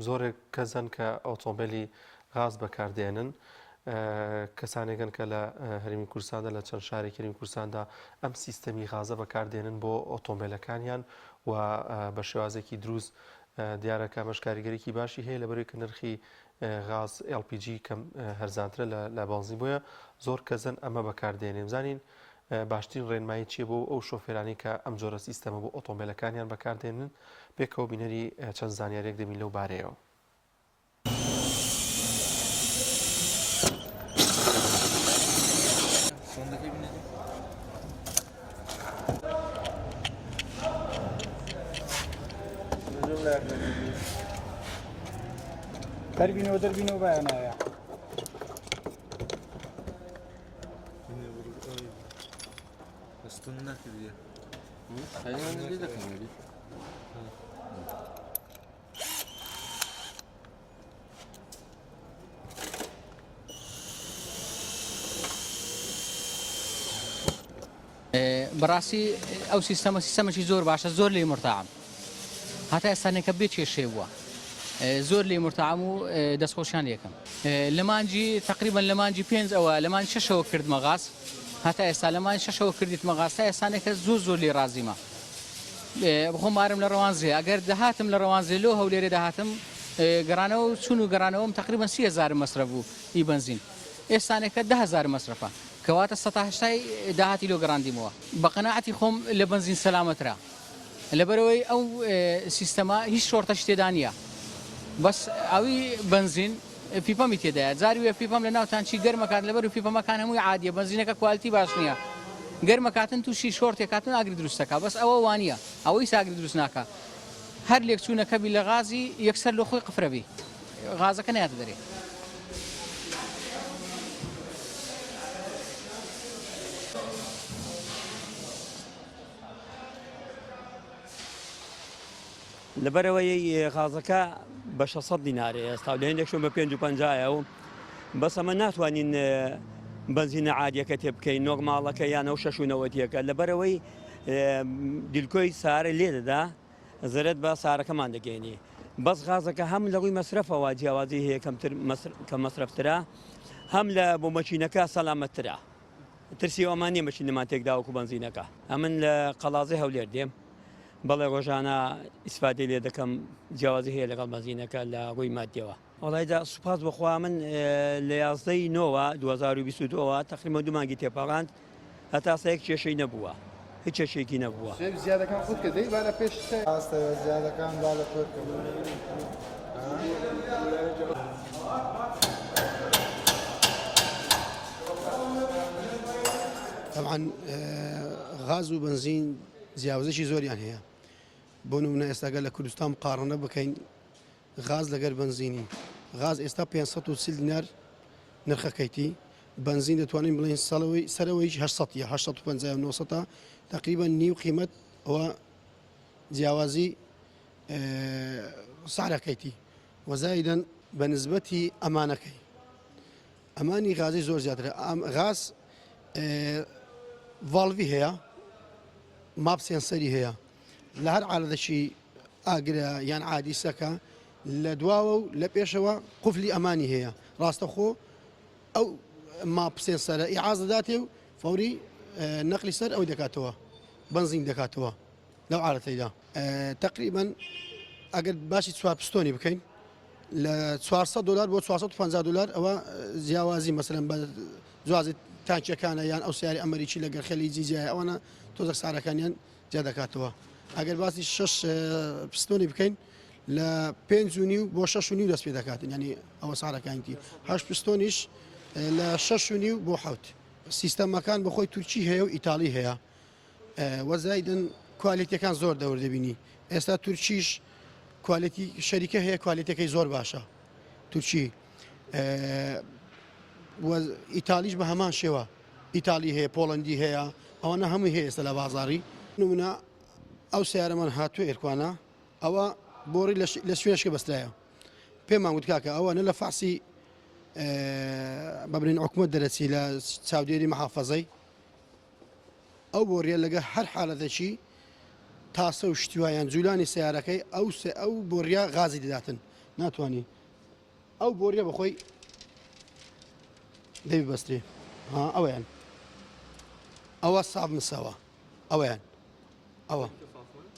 Speaker 1: زۆرێک کەسن کە ئۆتۆمبیلی غاز بەکاردێنن کەسانێکن کە لە هەرێمی کوردستاندا لە چەند شارێکی هەرێمی کوردستاندا ئەم سیستەمی غازە بەکاردێنن بۆ ئۆتۆمبیلەکانیان و بە شێوازێکی دروست دیارە کامەش کاریگەریکی باشی هەیە لەبەرەوەی کە نرخی غاز LPG کەم هەرزانترە لە بەنزین بۆیە زۆر کەسن ئەمە بەکاردێنێ بزانین باشترین ڕێنمایی چیە بۆ ئەو شۆفێرانی کە ئەم جۆرە سیستەمە بۆ ئۆتۆمبیلەکانیان بەکاردێنن پێکەوە بینەری چەند زانیارێک دەبین لەو بارەیەوە.
Speaker 15: دەربینەوە بایانایە
Speaker 16: بەڕاستی ئەو سیستەمەکی زۆر باشە زۆر لێ مرتاعم هەتا ئێستانێکە بێ کێشێ بووە زۆر لێ مرتاعم و دەستخۆشیان یەکەم لە مانجی تقریبا لە مانجی 5 ئەوە لە مانج 6ەوە کرد مەغاز هەتا ئێستا لە مانج 6ەوە کردیت مەغاز تا ئێستانێکە زۆر لێ رازیمە بخۆمارم لە ڕەوانزێ ئەگەر دەهاتم لە ڕەوانزێ لۆ هەولێرە داهاتم گەڕانەوە چون و گەڕانەوەم تقریبا 30,000 مەسرە بوو ئی بنزین ئێستانێکە 10,000 مەسرفە کەواتە 180 داهاتی لۆ گەڕاندیمەوە بە قەناعەتی خۆم لە بنزین سەلامەترا لەبەرەوەی ئەو سیستەما هیچ شۆرتەش تێدا نییە بەس ئەوی بنزین پیپەمی تێدایە جاری وێ پیپەم لە ناوتانچی گەرمەکات لەبەر و پیپەمەکان هەمووی عادیە بنزینەکە کوالتی باش نییە گەرمەکاتن تووشی شۆرتێکاتن ئاگری دروستەکە بەس ئەوە وانە ئەوەی ساگری دروست ناکە هەر لێک چوونەکەبی لە غازی یەکسەر لە خۆی قفرەبی غازەکە نایەتە دەرێ
Speaker 17: لەبەرەوەی غازەکە بە 600 دینارێ ئێستا لە هێندێکشم بە 550 و بەس ئەمە ناتوانین بنزینە عادیەکە تێ بکەین نۆرماڵەکە یانە و 690ەکە لەبەرەوەی دیلکۆی سارە لێ دەدا زەرت بە سارەکەمان دەگەینی بەس غازەکە هەم لەڕووی مەسرفەوە جیاوازی هەیە کە مەسرفترا هەم لە بۆ مەچینەکە سەلامەتترە ترسی ئەمانیە مەچینەمان تێکداوەکو بنزینەکە ئەمن لە قەڵازی هەولێر دێم بەڵێ ڕۆژانە ئیسفادەی لێ دەکەم جیاوازی هەیە لەگەڵ بنزینەکە لە ڕووی مادیەوە وڵایدا سوپاس بخوا من لە 11 2022 تقریبا 2 مانگی تێپەڕاند هەتا سەیەک کێشەی نەبووە هیچ کێشێکی نەبووە
Speaker 11: زیادەکان خود کردی با لە پێش زیادەکان با لە تۆ
Speaker 18: طبعا غاز و بنزین جیاوازێکی زۆریان هەیە بۆ نمونە ئێستاگە لە کوردستان قاڕنە بکەین غاز لەگەر بنزینی غاز ئێستا 530 دینار نرخەکەیتی بنزین دەتوانین بڵین سەرەوەی 850 تقریبا نیو قیمەت ئەوە جیاوازی سعرەکەیتی وەزایدەن بە نسبەتی ئەمانەکەی ئەمانی غازی زۆر زیاترە غاز ڤاڵڤی هەیە ماپ سێنسەری هەیە لە هەر عالەدەشی ئاگرە یان عادیسەکە لە دواوە و لە پێشەوە قوفلی ئەمانی هەیە ڕاستەخۆ ئەو ماپ سێنسەرە ئیعاز دەداتێ و فەوری نەقلی سەر ئەوی دەکاتەوە بنزین دەکاتەوە لەو عالەتەیدا تقریبا ئەگەر باشی 4 پستۆنی بکەین لە $400 بۆ $450 ئەوە جیاوازی مەسەلەن بە جوازی تانچەکانە یان ئەو سیاری ئەمریکی لەگەر خەلیجی جیای ئەوانە تۆزە سارەکانیان جیا دەکاتەوە ئەگەر باسی 6 پستۆنی بکەین لە 5.5 بۆ 6.5 دەست پێ دەکاتن ینی ئەوە سارەکانتی 8 پستۆنیش لە 6.5 بۆ 7 سیستەمەکان بەخۆی تورکی هەیە و ئیتالی هەیە وەزایدن کوالیتیەکان زۆر دەور دەبینی ئێستا تورکیش کوالیتی شەریکە هەیە کوالیتەکەی زۆر باشە تورکی ئیتالیش بە هەمان شێوە ئیتالی هەیە پۆڵندی هەیە ئەوانە هەمووی هەیە ئێستا لە بازاڕی نمونە ئەو سیارەمان هاتووە ئێرکوانە ئەوە بۆڕی لە شوێنشکە بەسترایە پێمان وت کاکە ئەوە نە لە فاسی بەبرین حکومەت دەرەچی لە چاودێری مەحافەزەی ئەو بۆڕیە لەگە هەر حالەتێکی تاسە و شتیوایان جوولانی سیارەکەی ئەو بۆڕیا غازی دەداتن ناتوانانی ئەو بۆڕیە بەخۆی دەوی بەستێ ئەویان ئەوە ساب مساوە ئەویان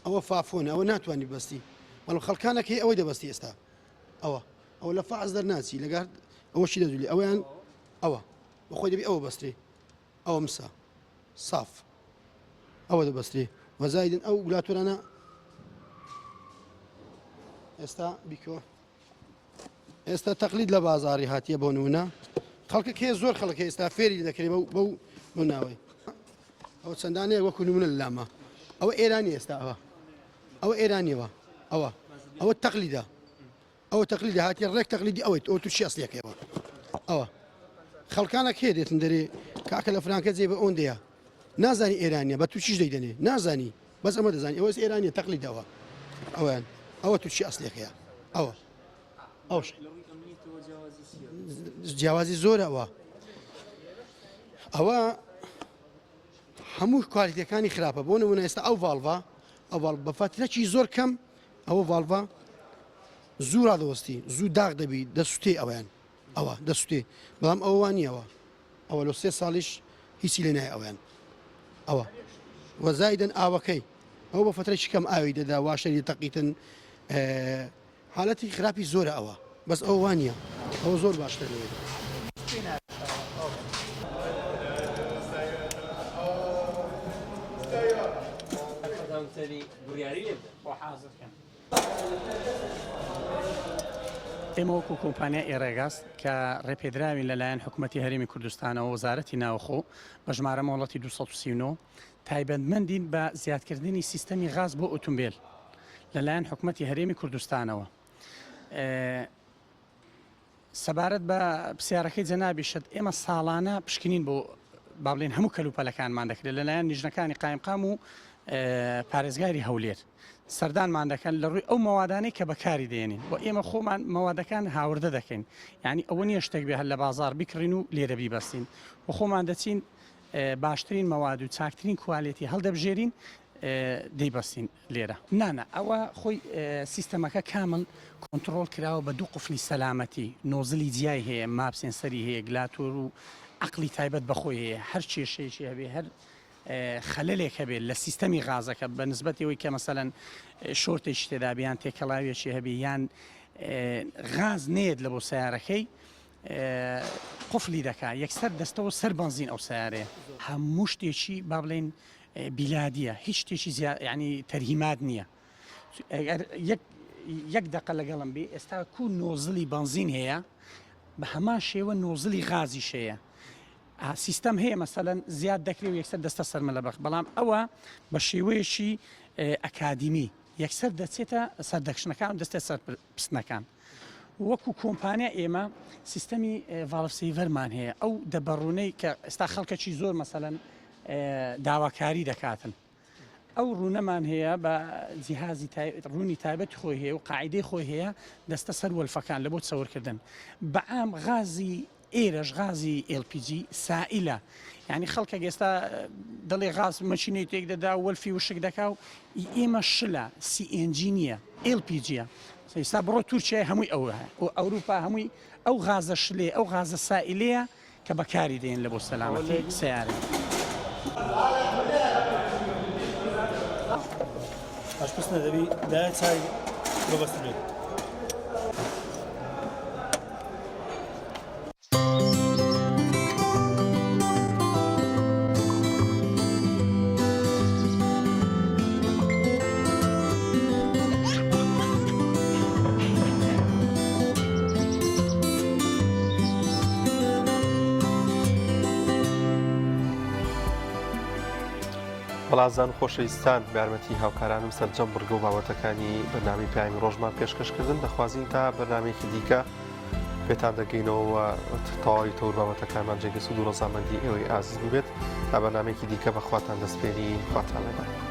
Speaker 18: ئەوە فافۆن ئەوە ناتوانانی بەستی وەڵ خەڵکانەکەی ئەوەی دەبەستی ئێستا ئەوە لە فاز دەرناچی لەگەر ئەوەشی دەدولی ئەویان ئەوە بەخۆی دەبی ئەوە بەستێ ئەوە مسا ساف ئەوە دەبەستێ وەزایدن ئەو وڵاتورانە ئێستا بیکۆ ئێستا تەقلید لە بازاری هاتیە بۆ نمونە خەڵکە زۆر خەڵکی ئێستا فێری دەکرێت بەو ناوەی ئەو چەندانەیە وەکو نمونە لامە ئەوە ئێرانی ئێستا ئەوە ئێرانیەوە ئەوە تەقلیدە ئەوە تەقلیدە هاتی ڕێک تەقلیدی ئەوەی ئەو تووشی ئەسلیەکەیەوە ئەوە خەڵکانە کێ دێتن دەرێ کاکە لە فرانکە جێ بە ئۆندەیە نازانی ئێرانیە بە تووشیش دەیدەنێ نازانی بەس ئەمە دەزانانی ئەوە ئێرانیە تەقلیدەوە ئەویان ئەوە تووشی ئەسلیەکەیە ئەوە جیاوازی زۆرە ئەوە هەموو کوالیتەکانی خراپە بۆ نمونە ئێستا ئەو ڤاڵڤە بە فاترەکی زۆر کەم ئەوە ڤاڵڤە زوو ڕادەوەستی زوو داغ دەبی دەسووتێ ئەویان ئەوە دەسووتێ بەڵام ئەوە نیەوە ئەوە لە 3 ساڵیش هیچی لێ نایە ئەویان ئەوە وەزایدن ئاوەکەی ئەو بە فترەی کەم ئاوی دەدا واشەری تەقیتن حالەتی خراپی زۆرە ئەوە بەس ئەو وانە ئەوە زۆر باشتر لێ
Speaker 15: ئێمە وەکو کۆمپانیا ئێڕێگاز کە ڕێپێدراوین لەلایەن حکوومەتی هەرێمی کوردستانەوە وەزارەتی ناوخۆ بە ژمارە مۆڵەتی 239 تایبەتمەندین بە زیادکردنی سیستەمی غاز بۆ ئۆتۆمبیل لەلایەن حکوومەتی هەرێمی کوردستانەوە سەبارەت بە پرسیارەکەی جەنابی شت ئێمە ساڵانە پشکنین بۆ با بڵێن هەموو کەلوپەلەکانمان دەکرێت لەلایەن نیژنەکانی قایمقام و پارێزگاری هەولێر سەردانمان دەکەن لە ڕووی ئەو مەوادانەی کە بەکاری دێنین بۆ ئێمە خۆمان مەوادەکان هاوردە دەکەین یعنی ئەوە نییە شتێک بێ هەر لە بازار بیکڕین و لێرە بیبەستین و خۆمان دەچین باشترین مەواد و چاکترین کوالیتی هەڵدەبژێرین دەیبەستین لێرە نانە ئەوە خۆی سیستەمەکە کامل کۆنتترۆل کراوە بە دوو قفلی سەلامەتی نۆزلی جیای هەیە ماپسێنسەری هەیە گلاتۆر و عقلی تایبەت بەخۆی هەیە هەر کێشەیەکی هەبێ هەر خەلەلێک هەبێت لە سیستەمی غازەکە بە نسبەتەوەی کە مەسەلەن شۆرتێکی تێدا بیان تێکەڵاوێکی هەبێ یان غاز نێت لە بۆ سیارەکەی قفلی دەکات یەکسەر دەستەوە سەر بنزین ئەو سیارەیە هەموو شتێکی با بڵێن بیلادیە هیچ شتێکی ینی تەرهیمات نییە یەک دقە لەگەڵم بێ ئێستا کو نۆزلی بنزین هەیە بە هەمان شێوە نۆزلی غازی شەیە سیستەم هەیە مەسەلەن زیاد دەکرێت و یەکسەر دەستە سەرمە لە بەخ بەڵام ئەوە بە شێوەیەشی ئەکادیمی یەکسەر دەچێتە سەردەکشنەکان دەستێ سەر پستنەکان وەکو کۆمپانیا ئێمە سیستەمی ڤالڤسیڤەرمان هەیە ئەو دەبەڕوونەی کە ئێستا خەڵکەکی زۆر مەسەلەن داواکاری دەکاتن ئەو ڕوونەمان هەیە بە جیهازی ڕوونی تایبەت خۆی هەیە و قاعدەی خۆی هەیە دەستە سەر وەلفەکان لە بۆ چاوەڕکردن بەعام غازی ئێرەش غازی LPG سائلە یعنی خەڵکە ئێستا دڵێ غاز مەچینەی تێک دەدا وەلفی وشک دەکا و ئێمە شلە CNG نییە LPGە ئێستا بڕۆ تورکیای هەمووی ئەوە و ئەوروپا هەمووی ئەو غازە شلێ ئەو غازە سائلەیە کە بەکاری دێن لە بۆ سەلامەتی سیارە
Speaker 12: ئاشپزنە دەبی دای چای بەبەستێت
Speaker 1: بەڵازان و خۆشەویستان بارمەتی هاوکارانم سەرجەم بڕگە و بابەتەکانی بەنامی پامی ڕۆژمان پێشکەشکردن دەخوازیین تا بەنامێکی دیکە پێتان دەگەینەوە تەواوی تەور بابەتەکانمان جێگەس و دوو ڕەزامەندی ئێوەی ئازیز ببێت تا بەنامێکی دیکە بەخواتان دەستپێری خواتان لەبێت.